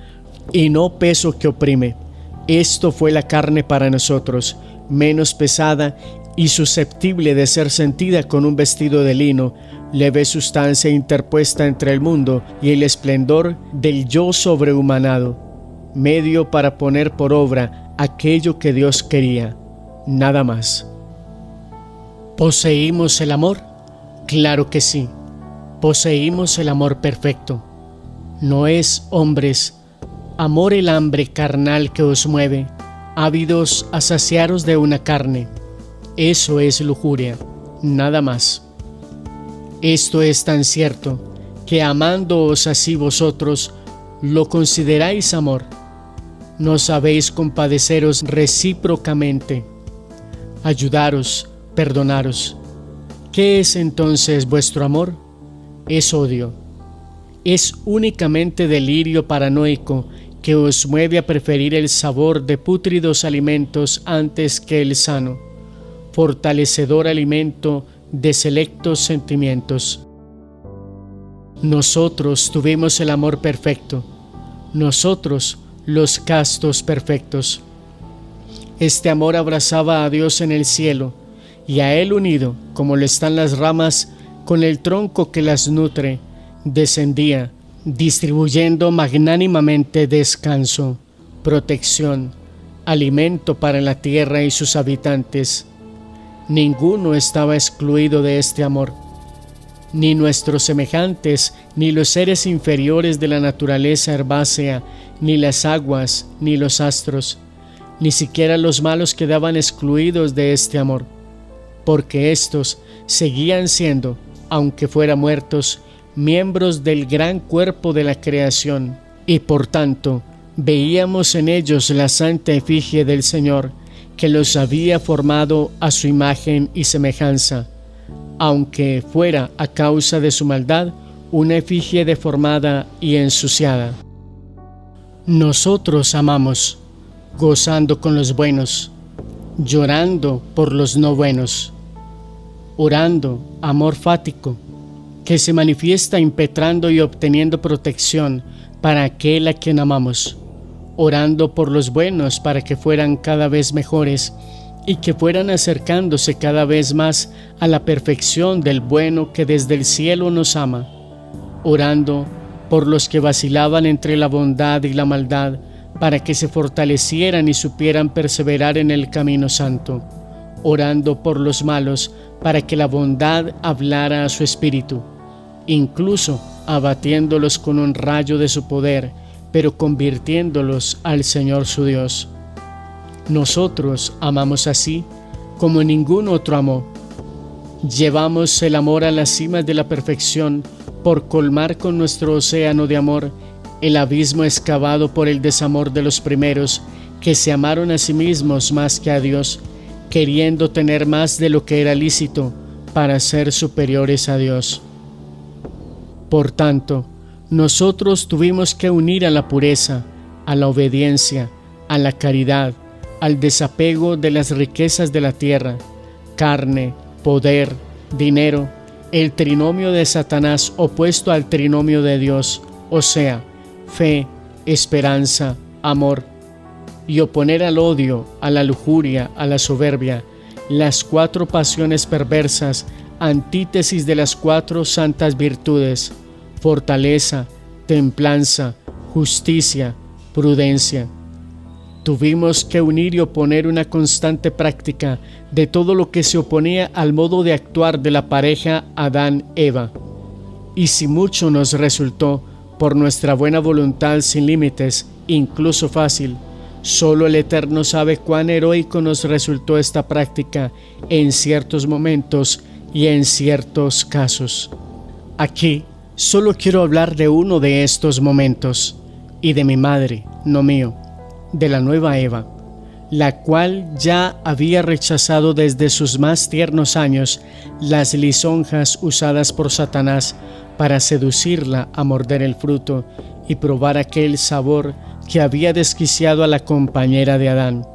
y no peso que oprime. Esto fue la carne para nosotros, menos pesada y susceptible de ser sentida con un vestido de lino, leve sustancia interpuesta entre el mundo y el esplendor del yo sobrehumanado, medio para poner por obra aquello que Dios quería, nada más. ¿Poseímos el amor? Claro que sí, poseímos el amor perfecto. No es, hombres, amor el hambre carnal que os mueve, ávidos a saciaros de una carne. Eso es lujuria, nada más. Esto es tan cierto, que amándoos así vosotros, lo consideráis amor. No sabéis compadeceros recíprocamente, ayudaros, perdonaros. ¿Qué es entonces vuestro amor? Es odio. Es únicamente delirio paranoico que os mueve a preferir el sabor de pútridos alimentos antes que el sano, fortalecedor alimento de selectos sentimientos. Nosotros tuvimos el amor perfecto. Nosotros los castos perfectos. Este amor abrazaba a Dios en el cielo, y a Él unido, como lo están las ramas, con el tronco que las nutre, descendía, distribuyendo magnánimamente descanso, protección, alimento para la tierra y sus habitantes. Ninguno estaba excluido de este amor. Ni nuestros semejantes, ni los seres inferiores de la naturaleza herbácea, ni las aguas, ni los astros, ni siquiera los malos quedaban excluidos de este amor, porque éstos seguían siendo, aunque fueran muertos, miembros del gran cuerpo de la creación, y por tanto veíamos en ellos la santa efigie del Señor, que los había formado a su imagen y semejanza, aunque fuera a causa de su maldad una efigie deformada y ensuciada. Nosotros amamos, gozando con los buenos, llorando por los no buenos, orando amor fático, que se manifiesta impetrando y obteniendo protección para aquel a quien amamos, orando por los buenos para que fueran cada vez mejores y que fueran acercándose cada vez más a la perfección del bueno que desde el cielo nos ama, orando por los que vacilaban entre la bondad y la maldad, para que se fortalecieran y supieran perseverar en el camino santo, orando por los malos, para que la bondad hablara a su espíritu, incluso abatiéndolos con un rayo de su poder, pero convirtiéndolos al Señor su Dios. Nosotros amamos así como ningún otro amó. Llevamos el amor a las cimas de la perfección por colmar con nuestro océano de amor el abismo excavado por el desamor de los primeros, que se amaron a sí mismos más que a Dios, queriendo tener más de lo que era lícito para ser superiores a Dios. Por tanto, nosotros tuvimos que unir a la pureza, a la obediencia, a la caridad, al desapego de las riquezas de la tierra, carne, poder, dinero, el trinomio de Satanás opuesto al trinomio de Dios, o sea, fe, esperanza, amor, y oponer al odio, a la lujuria, a la soberbia, las 4 pasiones perversas, antítesis de las 4 santas virtudes, fortaleza, templanza, justicia, prudencia. Tuvimos que unir y oponer una constante práctica de todo lo que se oponía al modo de actuar de la pareja Adán-Eva. Y si mucho nos resultó, por nuestra buena voluntad sin límites, incluso fácil, solo el Eterno sabe cuán heroico nos resultó esta práctica en ciertos momentos y en ciertos casos. Aquí solo quiero hablar de uno de estos momentos, y de mi madre, no mío, de la nueva Eva, la cual ya había rechazado desde sus más tiernos años las lisonjas usadas por Satanás para seducirla a morder el fruto y probar aquel sabor que había desquiciado a la compañera de Adán.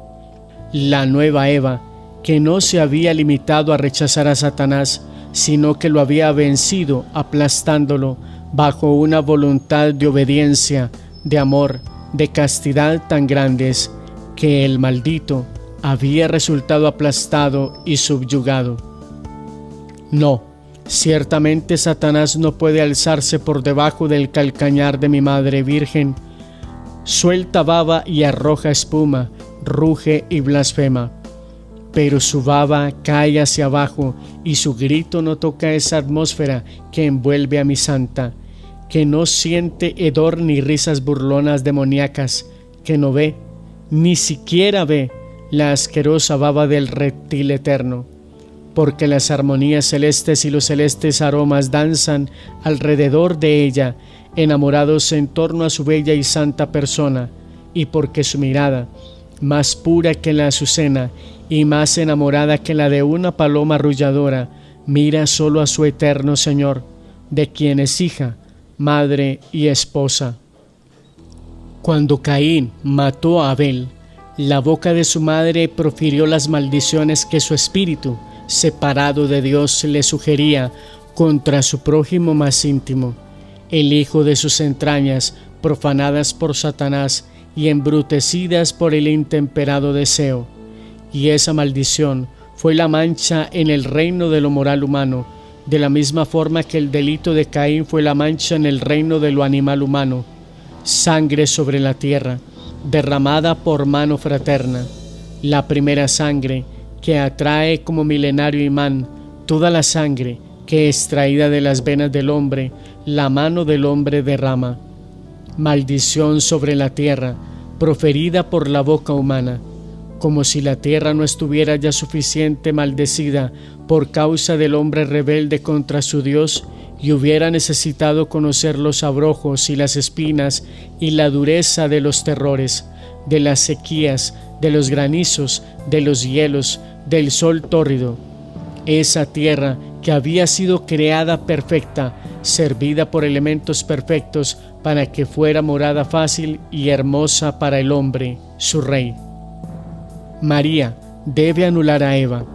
La nueva Eva, que no se había limitado a rechazar a Satanás, sino que lo había vencido aplastándolo bajo una voluntad de obediencia, de amor, de castidad tan grandes, que el maldito había resultado aplastado y subyugado. No, ciertamente Satanás no puede alzarse por debajo del calcañar de mi madre virgen. Suelta baba y arroja espuma, ruge y blasfema. Pero su baba cae hacia abajo y su grito no toca esa atmósfera que envuelve a mi santa, que no siente hedor ni risas burlonas demoníacas, que no ve, ni siquiera ve, la asquerosa baba del reptil eterno, porque las armonías celestes y los celestes aromas danzan alrededor de ella, enamorados en torno a su bella y santa persona, y porque su mirada, más pura que la azucena y más enamorada que la de una paloma arrulladora, mira solo a su eterno Señor, de quien es hija, madre y esposa. Cuando Caín mató a Abel, la boca de su madre profirió las maldiciones que su espíritu, separado de Dios, le sugería contra su prójimo más íntimo, el hijo de sus entrañas, profanadas por Satanás y embrutecidas por el intemperado deseo. Y esa maldición fue la mancha en el reino de lo moral humano, de la misma forma que el delito de Caín fue la mancha en el reino de lo animal humano. Sangre sobre la tierra, derramada por mano fraterna, la primera sangre que atrae como milenario imán toda la sangre que extraída de las venas del hombre, la mano del hombre derrama. Maldición sobre la tierra, proferida por la boca humana, como si la tierra no estuviera ya suficiente maldecida por causa del hombre rebelde contra su Dios y hubiera necesitado conocer los abrojos y las espinas y la dureza de los terrores, de las sequías, de los granizos, de los hielos, del sol tórrido. Esa tierra que había sido creada perfecta, servida por elementos perfectos para que fuera morada fácil y hermosa para el hombre, su rey. María debe anular a Eva.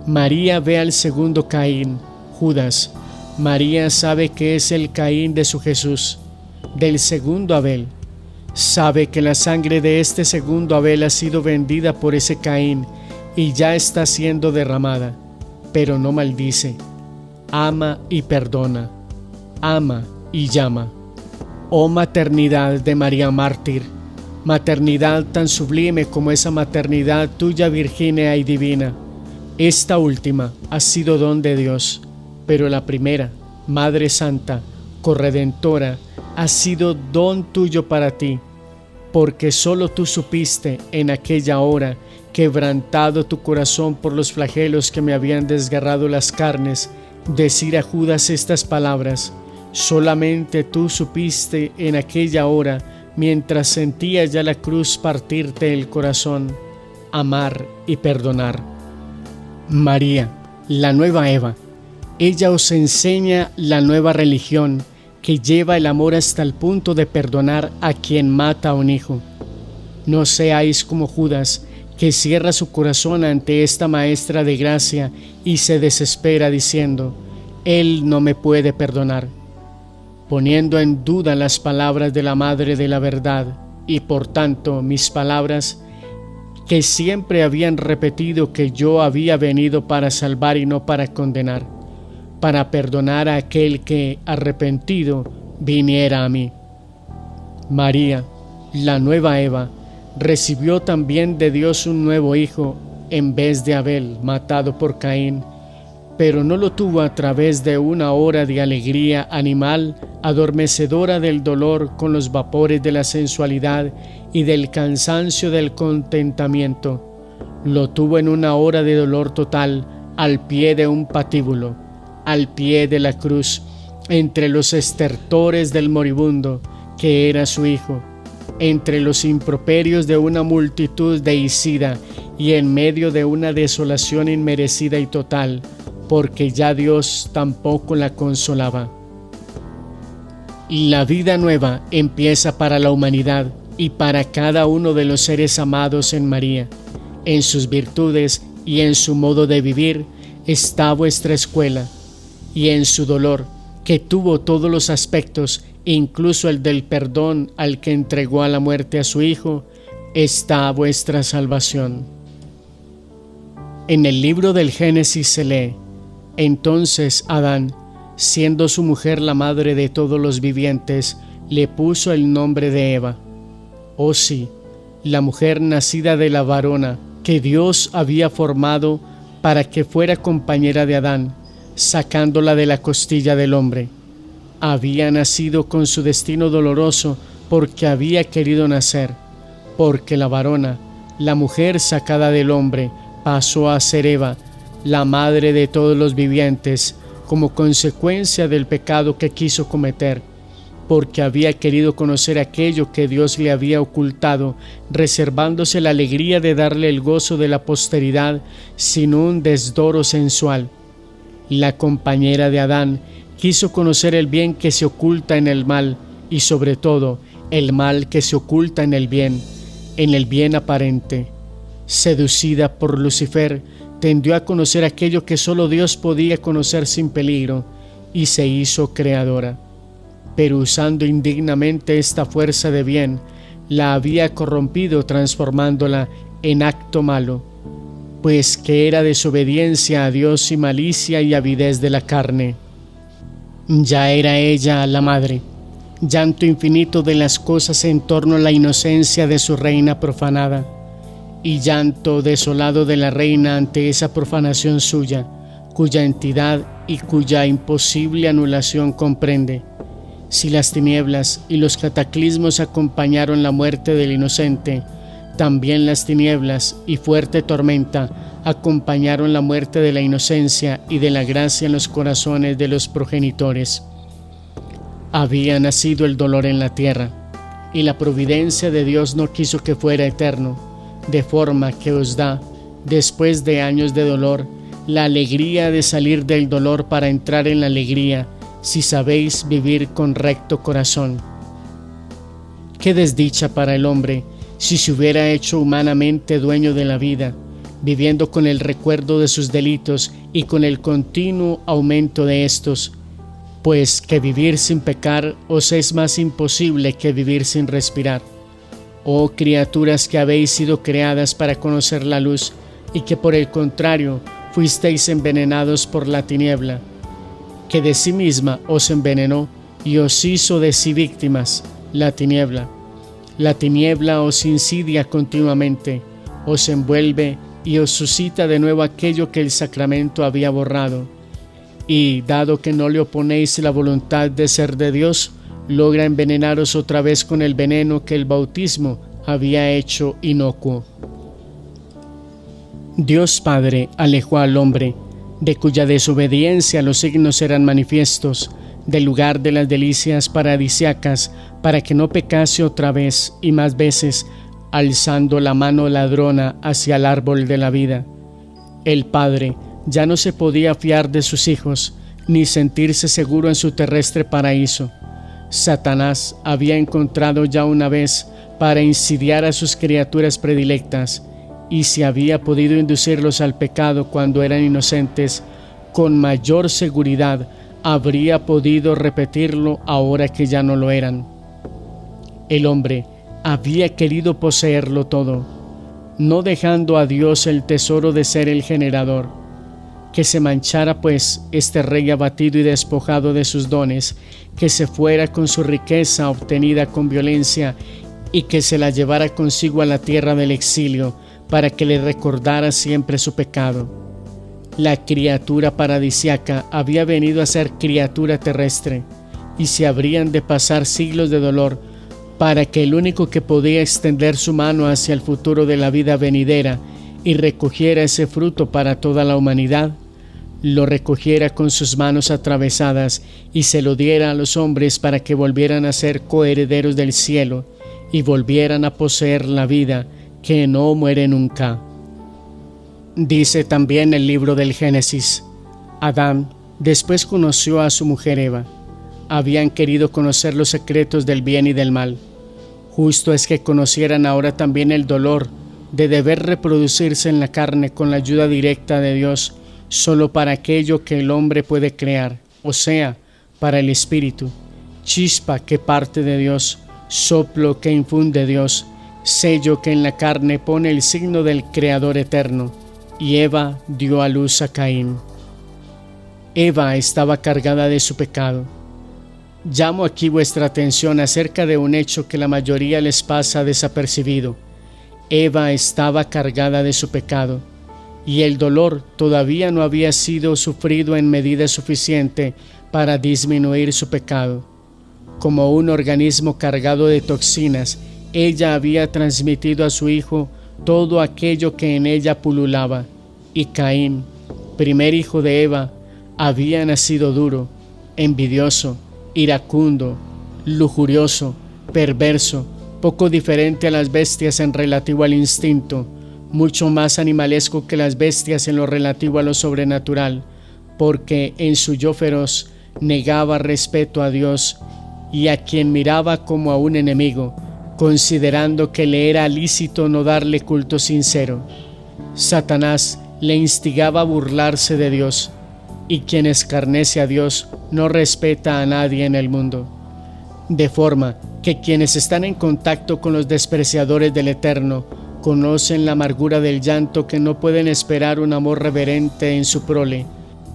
María ve al segundo Caín, Judas. María sabe que es el Caín de su Jesús, del segundo Abel. Sabe que la sangre de este segundo Abel ha sido vendida por ese Caín y ya está siendo derramada, pero no maldice. Ama y perdona, ama y llama. Oh maternidad de María mártir, maternidad tan sublime como esa maternidad tuya virginea y divina. Esta última ha sido don de Dios, pero la primera, Madre Santa, corredentora, ha sido don tuyo para ti, porque solo tú supiste en aquella hora, quebrantado tu corazón por los flagelos que me habían desgarrado las carnes, decir a Judas estas palabras. Solamente tú supiste en aquella hora, mientras sentía ya la cruz partirte el corazón, amar y perdonar. María, la nueva Eva, ella os enseña la nueva religión que lleva el amor hasta el punto de perdonar a quien mata a un hijo. No seáis como Judas, que cierra su corazón ante esta maestra de gracia y se desespera diciendo: Él no me puede perdonar, poniendo en duda las palabras de la Madre de la Verdad y por tanto mis palabras, que siempre habían repetido que yo había venido para salvar y no para condenar, para perdonar a aquel que, arrepentido, viniera a mí. María, la nueva Eva, recibió también de Dios un nuevo hijo en vez de Abel, matado por Caín, pero no lo tuvo a través de una hora de alegría animal, adormecedora del dolor con los vapores de la sensualidad y del cansancio del contentamiento. Lo tuvo en una hora de dolor total, al pie de un patíbulo, al pie de la cruz, entre los estertores del moribundo, que era su hijo, entre los improperios de una multitud deicida y en medio de una desolación inmerecida y total, porque ya Dios tampoco la consolaba. La vida nueva empieza para la humanidad y para cada uno de los seres amados en María. En sus virtudes y en su modo de vivir está vuestra escuela, y en su dolor, que tuvo todos los aspectos, incluso el del perdón al que entregó a la muerte a su Hijo, está vuestra salvación. En el libro del Génesis se lee: Entonces Adán, siendo su mujer la madre de todos los vivientes, le puso el nombre de Eva. Oh sí, la mujer nacida de la varona que Dios había formado para que fuera compañera de Adán, sacándola de la costilla del hombre. Había nacido con su destino doloroso porque había querido nacer, porque la varona, la mujer sacada del hombre, pasó a ser Eva, la madre de todos los vivientes, como consecuencia del pecado que quiso cometer, porque había querido conocer aquello que Dios le había ocultado, reservándose la alegría de darle el gozo de la posteridad sin un desdoro sensual. La compañera de Adán quiso conocer el bien que se oculta en el mal, y sobre todo el mal que se oculta en el bien aparente. Seducida por Lucifer, tendió a conocer aquello que solo Dios podía conocer sin peligro, y se hizo creadora. Pero usando indignamente esta fuerza de bien, la había corrompido transformándola en acto malo, pues que era desobediencia a Dios y malicia y avidez de la carne. Ya era ella la madre, llanto infinito de las cosas en torno a la inocencia de su reina profanada, y llanto desolado de la reina ante esa profanación suya, cuya entidad y cuya imposible anulación comprende. Si las tinieblas y los cataclismos acompañaron la muerte del inocente, también las tinieblas y fuerte tormenta acompañaron la muerte de la inocencia y de la gracia en los corazones de los progenitores. Había nacido el dolor en la tierra, y la providencia de Dios no quiso que fuera eterno, de forma que os da, después de años de dolor, la alegría de salir del dolor para entrar en la alegría, si sabéis vivir con recto corazón. Qué desdicha para el hombre si se hubiera hecho humanamente dueño de la vida, viviendo con el recuerdo de sus delitos y con el continuo aumento de estos, pues que vivir sin pecar os es más imposible que vivir sin respirar. Oh criaturas que habéis sido creadas para conocer la luz y que por el contrario fuisteis envenenados por la tiniebla, que de sí misma os envenenó y os hizo de sí víctimas, la tiniebla. La tiniebla os insidia continuamente, os envuelve y os suscita de nuevo aquello que el sacramento había borrado. Y, dado que no le oponéis la voluntad de ser de Dios, logra envenenaros otra vez con el veneno que el bautismo había hecho inocuo. Dios Padre alejó al hombre, de cuya desobediencia los signos eran manifiestos, del lugar de las delicias paradisiacas, para que no pecase otra vez y más veces, alzando la mano ladrona hacia el árbol de la vida. El Padre ya no se podía fiar de sus hijos, ni sentirse seguro en su terrestre paraíso. Satanás había encontrado ya una vez para insidiar a sus criaturas predilectas, y si había podido inducirlos al pecado cuando eran inocentes, con mayor seguridad habría podido repetirlo ahora que ya no lo eran. El hombre había querido poseerlo todo, no dejando a Dios el tesoro de ser el generador. Que se manchara pues este rey abatido y despojado de sus dones, que se fuera con su riqueza obtenida con violencia y que se la llevara consigo a la tierra del exilio, para que le recordara siempre su pecado. La criatura paradisiaca había venido a ser criatura terrestre, y se habrían de pasar siglos de dolor para que el único que podía extender su mano hacia el futuro de la vida venidera y recogiera ese fruto para toda la humanidad, lo recogiera con sus manos atravesadas y se lo diera a los hombres para que volvieran a ser coherederos del cielo y volvieran a poseer la vida que no muere nunca. Dice también el libro del Génesis: Adán después conoció a su mujer Eva. Habían querido conocer los secretos del bien y del mal. Justo es que conocieran ahora también el dolor de deber reproducirse en la carne con la ayuda directa de Dios, solo para aquello que el hombre puede crear, o sea, para el espíritu, chispa que parte de Dios, soplo que infunde Dios, sello que en la carne pone el signo del Creador eterno. Y Eva dio a luz a Caín. Eva estaba cargada de su pecado. Llamo aquí vuestra atención acerca de un hecho que la mayoría les pasa desapercibido. Eva estaba cargada de su pecado, y el dolor todavía no había sido sufrido en medida suficiente para disminuir su pecado. Como un organismo cargado de toxinas, ella había transmitido a su hijo todo aquello que en ella pululaba, y Caín, primer hijo de Eva, había nacido duro, envidioso, iracundo, lujurioso, perverso, poco diferente a las bestias en relativo al instinto, mucho más animalesco que las bestias en lo relativo a lo sobrenatural, porque en su yo feroz negaba respeto a Dios y a quien miraba como a un enemigo, considerando que le era lícito no darle culto sincero. Satanás le instigaba a burlarse de Dios, y quien escarnece a Dios no respeta a nadie en el mundo, de forma que quienes están en contacto con los despreciadores del Eterno conocen la amargura del llanto, que no pueden esperar un amor reverente en su prole,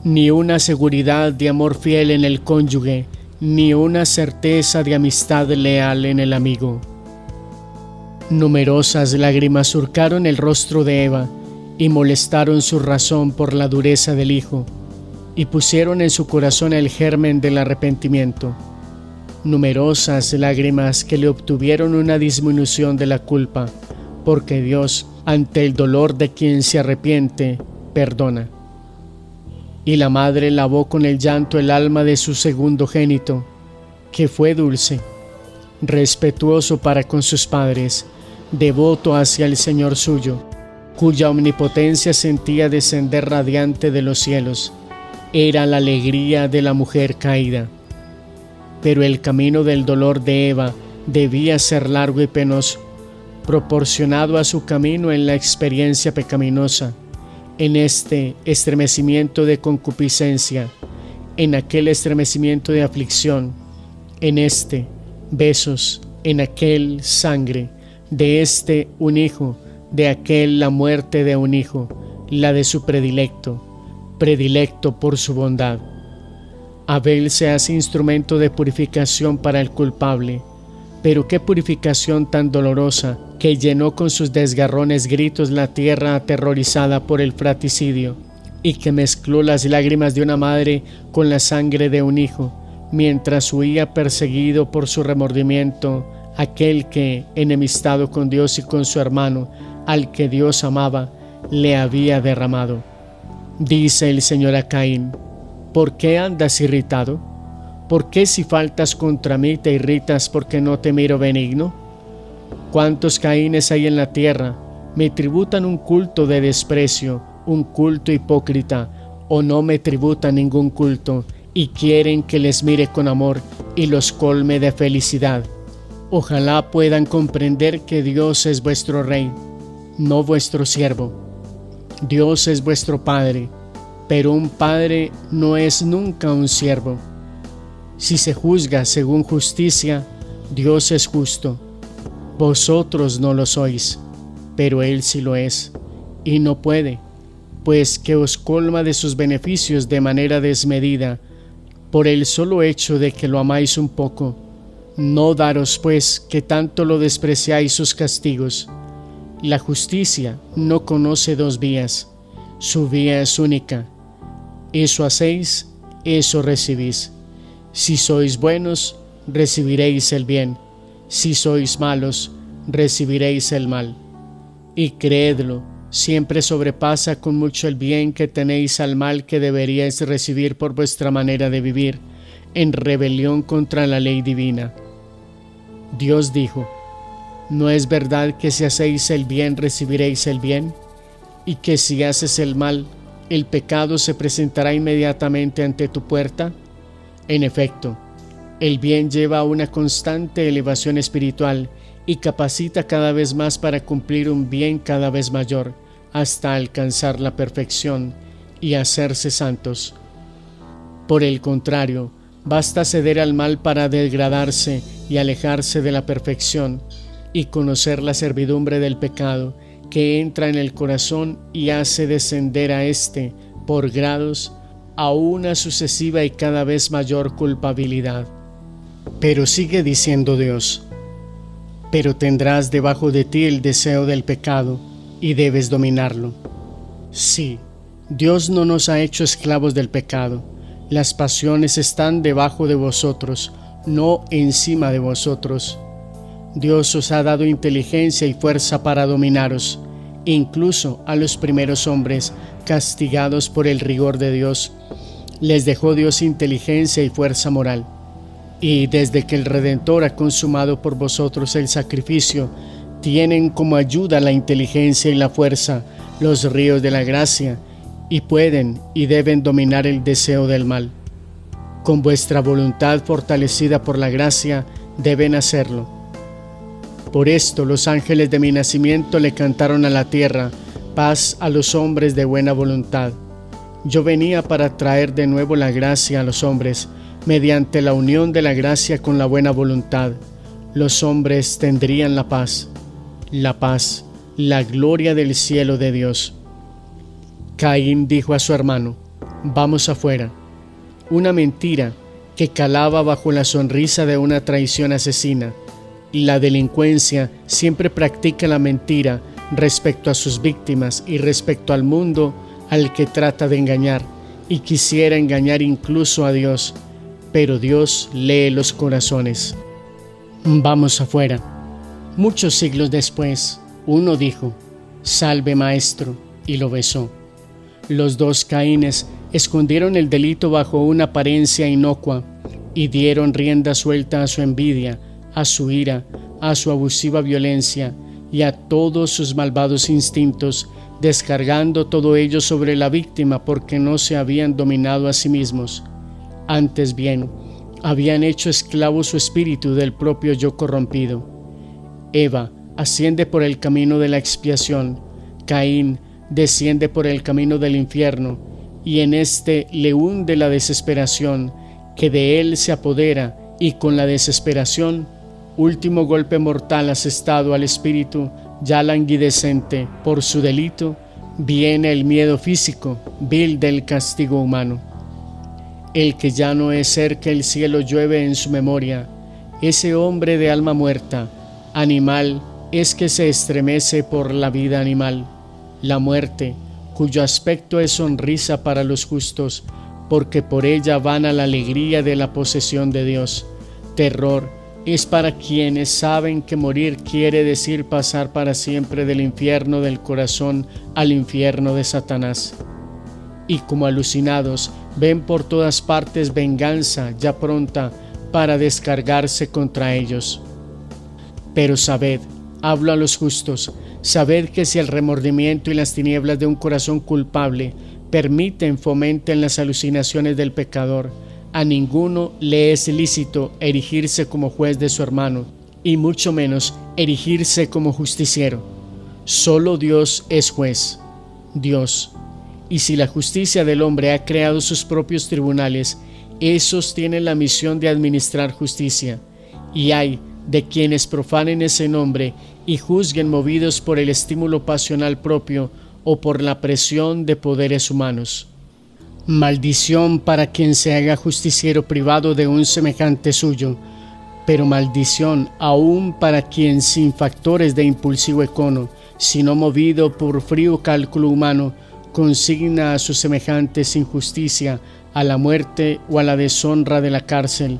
ni una seguridad de amor fiel en el cónyuge, ni una certeza de amistad leal en el amigo. Numerosas lágrimas surcaron el rostro de Eva y molestaron su razón por la dureza del hijo, y pusieron en su corazón el germen del arrepentimiento. Numerosas lágrimas que le obtuvieron una disminución de la culpa, porque Dios, ante el dolor de quien se arrepiente, perdona. Y la madre lavó con el llanto el alma de su segundogénito, que fue dulce, respetuoso para con sus padres, devoto hacia el Señor suyo, cuya omnipotencia sentía descender radiante de los cielos. Era la alegría de la mujer caída. Pero el camino del dolor de Eva debía ser largo y penoso, proporcionado a su camino en la experiencia pecaminosa, en este estremecimiento de concupiscencia, en aquel estremecimiento de aflicción, en este besos, en aquel sangre, de este un hijo, de aquel la muerte de un hijo, la de su predilecto, predilecto por su bondad. Abel se hace instrumento de purificación para el culpable, pero qué purificación tan dolorosa, que llenó con sus desgarrones gritos la tierra aterrorizada por el fratricidio, y que mezcló las lágrimas de una madre con la sangre de un hijo, mientras huía perseguido por su remordimiento aquel que, enemistado con Dios y con su hermano, al que Dios amaba, le había derramado. Dice el Señor a Caín: ¿por qué andas irritado? ¿Por qué si faltas contra mí te irritas porque no te miro benigno? ¿Cuántos Caínes hay en la tierra? Me tributan un culto de desprecio, un culto hipócrita, o no me tributan ningún culto, y quieren que les mire con amor y los colme de felicidad. Ojalá puedan comprender que Dios es vuestro Rey, no vuestro siervo. Dios es vuestro Padre, pero un padre no es nunca un siervo. Si se juzga según justicia, Dios es justo. Vosotros no lo sois, pero Él sí lo es, y no puede, pues que os colma de sus beneficios de manera desmedida, por el solo hecho de que lo amáis un poco. No daros, pues, que tanto lo despreciáis sus castigos. La justicia no conoce dos vías, su vía es única. Eso hacéis, eso recibís. Si sois buenos, recibiréis el bien. Si sois malos, recibiréis el mal. Y creedlo, siempre sobrepasa con mucho el bien que tenéis al mal que deberíais recibir por vuestra manera de vivir, en rebelión contra la ley divina. Dios dijo: ¿no es verdad que si hacéis el bien recibiréis el bien? Y que si haces el mal, el pecado se presentará inmediatamente ante tu puerta. En efecto, el bien lleva a una constante elevación espiritual y capacita cada vez más para cumplir un bien cada vez mayor, hasta alcanzar la perfección y hacerse santos. Por el contrario, basta ceder al mal para degradarse y alejarse de la perfección, y conocer la servidumbre del pecado que entra en el corazón y hace descender a éste, por grados, a una sucesiva y cada vez mayor culpabilidad. Pero sigue diciendo Dios: pero tendrás debajo de ti el deseo del pecado, y debes dominarlo. Sí, Dios no nos ha hecho esclavos del pecado. Las pasiones están debajo de vosotros, no encima de vosotros. Dios os ha dado inteligencia y fuerza para dominaros. Incluso a los primeros hombres, castigados por el rigor de Dios, les dejó Dios inteligencia y fuerza moral. Y desde que el Redentor ha consumado por vosotros el sacrificio, tienen como ayuda la inteligencia y la fuerza, los ríos de la gracia, y pueden y deben dominar el deseo del mal. Con vuestra voluntad fortalecida por la gracia, deben hacerlo. Por esto los ángeles de mi nacimiento le cantaron a la tierra: paz a los hombres de buena voluntad. Yo venía para traer de nuevo la gracia a los hombres, mediante la unión de la gracia con la buena voluntad, los hombres tendrían la paz, la gloria del cielo de Dios. Caín dijo a su hermano: vamos afuera. Una mentira que calaba bajo la sonrisa de una traición asesina. La delincuencia siempre practica la mentira respecto a sus víctimas y respecto al mundo al que trata de engañar, y quisiera engañar incluso a Dios, pero Dios lee los corazones. Vamos afuera. Muchos siglos después, uno dijo: salve maestro, y lo besó. Los dos Caínes escondieron el delito bajo una apariencia inocua y dieron rienda suelta a su envidia, a su ira, a su abusiva violencia y a todos sus malvados instintos, descargando todo ello sobre la víctima porque no se habían dominado a sí mismos. Antes bien, habían hecho esclavo su espíritu del propio yo corrompido. Eva asciende por el camino de la expiación, Caín desciende por el camino del infierno, y en éste le hunde la desesperación, que de él se apodera, y con la desesperación, último golpe mortal asestado al espíritu ya languidecente por su delito, viene el miedo físico, vil del castigo humano. El que ya no es ser que el cielo llueve en su memoria, ese hombre de alma muerta, animal, es que se estremece por la vida animal, la muerte, cuyo aspecto es sonrisa para los justos, porque por ella van a la alegría de la posesión de Dios. Terror es para quienes saben que morir quiere decir pasar para siempre del infierno del corazón al infierno de Satanás. Y como alucinados, ven por todas partes venganza ya pronta para descargarse contra ellos. Pero sabed, hablo a los justos, sabed que si el remordimiento y las tinieblas de un corazón culpable fomenten las alucinaciones del pecador, a ninguno le es lícito erigirse como juez de su hermano, y mucho menos erigirse como justiciero. Solo Dios es juez, Dios. Y si la justicia del hombre ha creado sus propios tribunales, esos tienen la misión de administrar justicia. Y hay de quienes profanen ese nombre y juzguen movidos por el estímulo pasional propio o por la presión de poderes humanos. Maldición para quien se haga justiciero privado de un semejante suyo, pero maldición aún para quien sin factores de impulsivo econo, sino movido por frío cálculo humano, consigna a sus semejantes sin justicia, a la muerte o a la deshonra de la cárcel,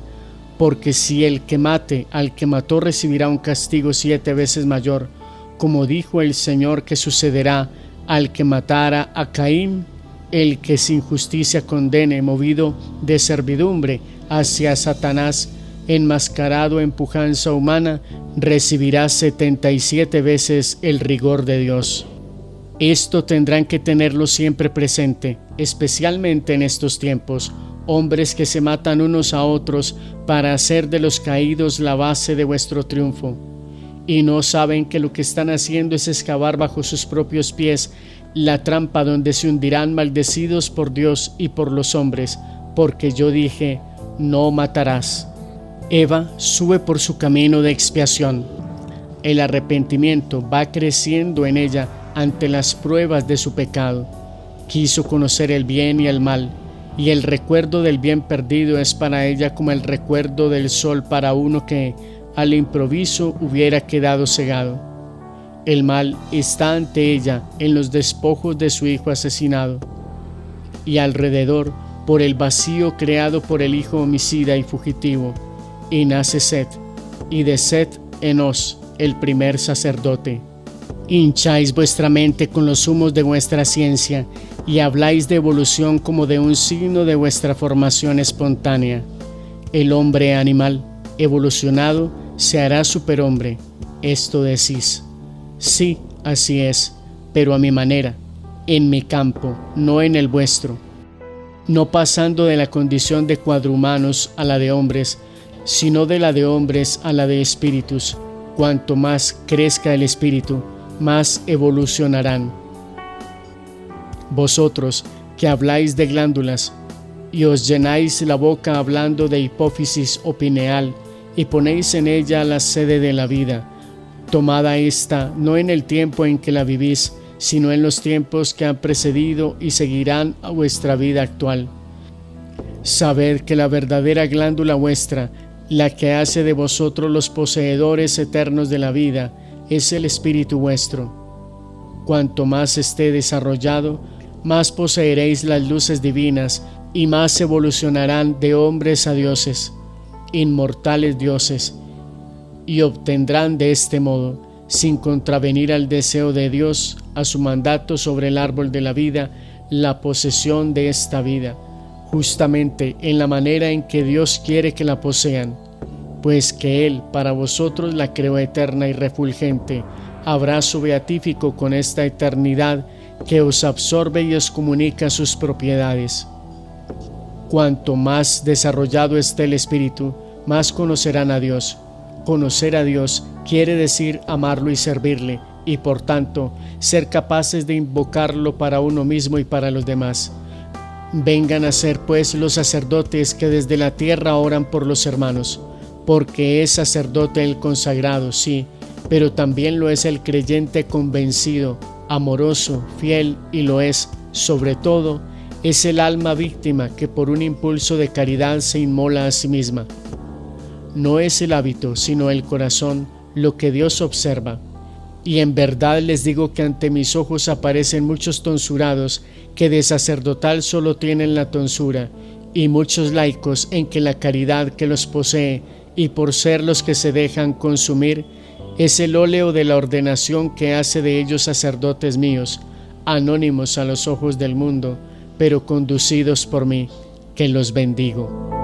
porque si el que mate al que mató recibirá un castigo 7 veces mayor, como dijo el Señor que sucederá al que matara a Caín, el que sin justicia condene, movido de servidumbre hacia Satanás, enmascarado en pujanza humana, recibirá 77 veces el rigor de Dios. Esto tendrán que tenerlo siempre presente, especialmente en estos tiempos, hombres que se matan unos a otros para hacer de los caídos la base de vuestro triunfo, y no saben que lo que están haciendo es excavar bajo sus propios pies la trampa donde se hundirán maldecidos por Dios y por los hombres, porque yo dije: no matarás. Eva sube por su camino de expiación. El arrepentimiento va creciendo en ella ante las pruebas de su pecado. Quiso conocer el bien y el mal, y el recuerdo del bien perdido es para ella como el recuerdo del sol para uno que, al improviso, hubiera quedado cegado. El mal está ante ella en los despojos de su hijo asesinado, y alrededor por el vacío creado por el hijo homicida y fugitivo, y nace Set, y de Set Enos, el primer sacerdote. Hincháis vuestra mente con los humos de vuestra ciencia, y habláis de evolución como de un signo de vuestra formación espontánea. El hombre animal, evolucionado, se hará superhombre. Esto decís. Sí, así es, pero a mi manera, en mi campo, no en el vuestro, no pasando de la condición de cuadrumanos a la de hombres, sino de la de hombres a la de espíritus. Cuanto más crezca el espíritu, más evolucionarán. Vosotros, que habláis de glándulas, y os llenáis la boca hablando de hipófisis o pineal, y ponéis en ella la sede de la vida. Tomada esta, no en el tiempo en que la vivís, sino en los tiempos que han precedido y seguirán a vuestra vida actual. Sabed que la verdadera glándula vuestra, la que hace de vosotros los poseedores eternos de la vida, es el espíritu vuestro. Cuanto más esté desarrollado, más poseeréis las luces divinas y más evolucionarán de hombres a dioses, inmortales dioses, y obtendrán de este modo, sin contravenir al deseo de Dios, a su mandato sobre el árbol de la vida, la posesión de esta vida, justamente en la manera en que Dios quiere que la posean, pues que Él para vosotros la creó eterna y refulgente, abrazo beatífico con esta eternidad que os absorbe y os comunica sus propiedades. Cuanto más desarrollado esté el espíritu, más conocerán a Dios. Conocer a Dios quiere decir amarlo y servirle, y por tanto ser capaces de invocarlo para uno mismo y para los demás. Vengan a ser pues los sacerdotes que desde la tierra oran por los hermanos, porque es sacerdote el consagrado, sí, pero también lo es el creyente convencido, amoroso, fiel, y lo es, sobre todo, es el alma víctima que por un impulso de caridad se inmola a sí misma. No es el hábito, sino el corazón, lo que Dios observa. Y en verdad les digo que ante mis ojos aparecen muchos tonsurados que de sacerdotal solo tienen la tonsura, y muchos laicos en que la caridad que los posee, y por ser los que se dejan consumir, es el óleo de la ordenación que hace de ellos sacerdotes míos, anónimos a los ojos del mundo, pero conducidos por mí, que los bendigo.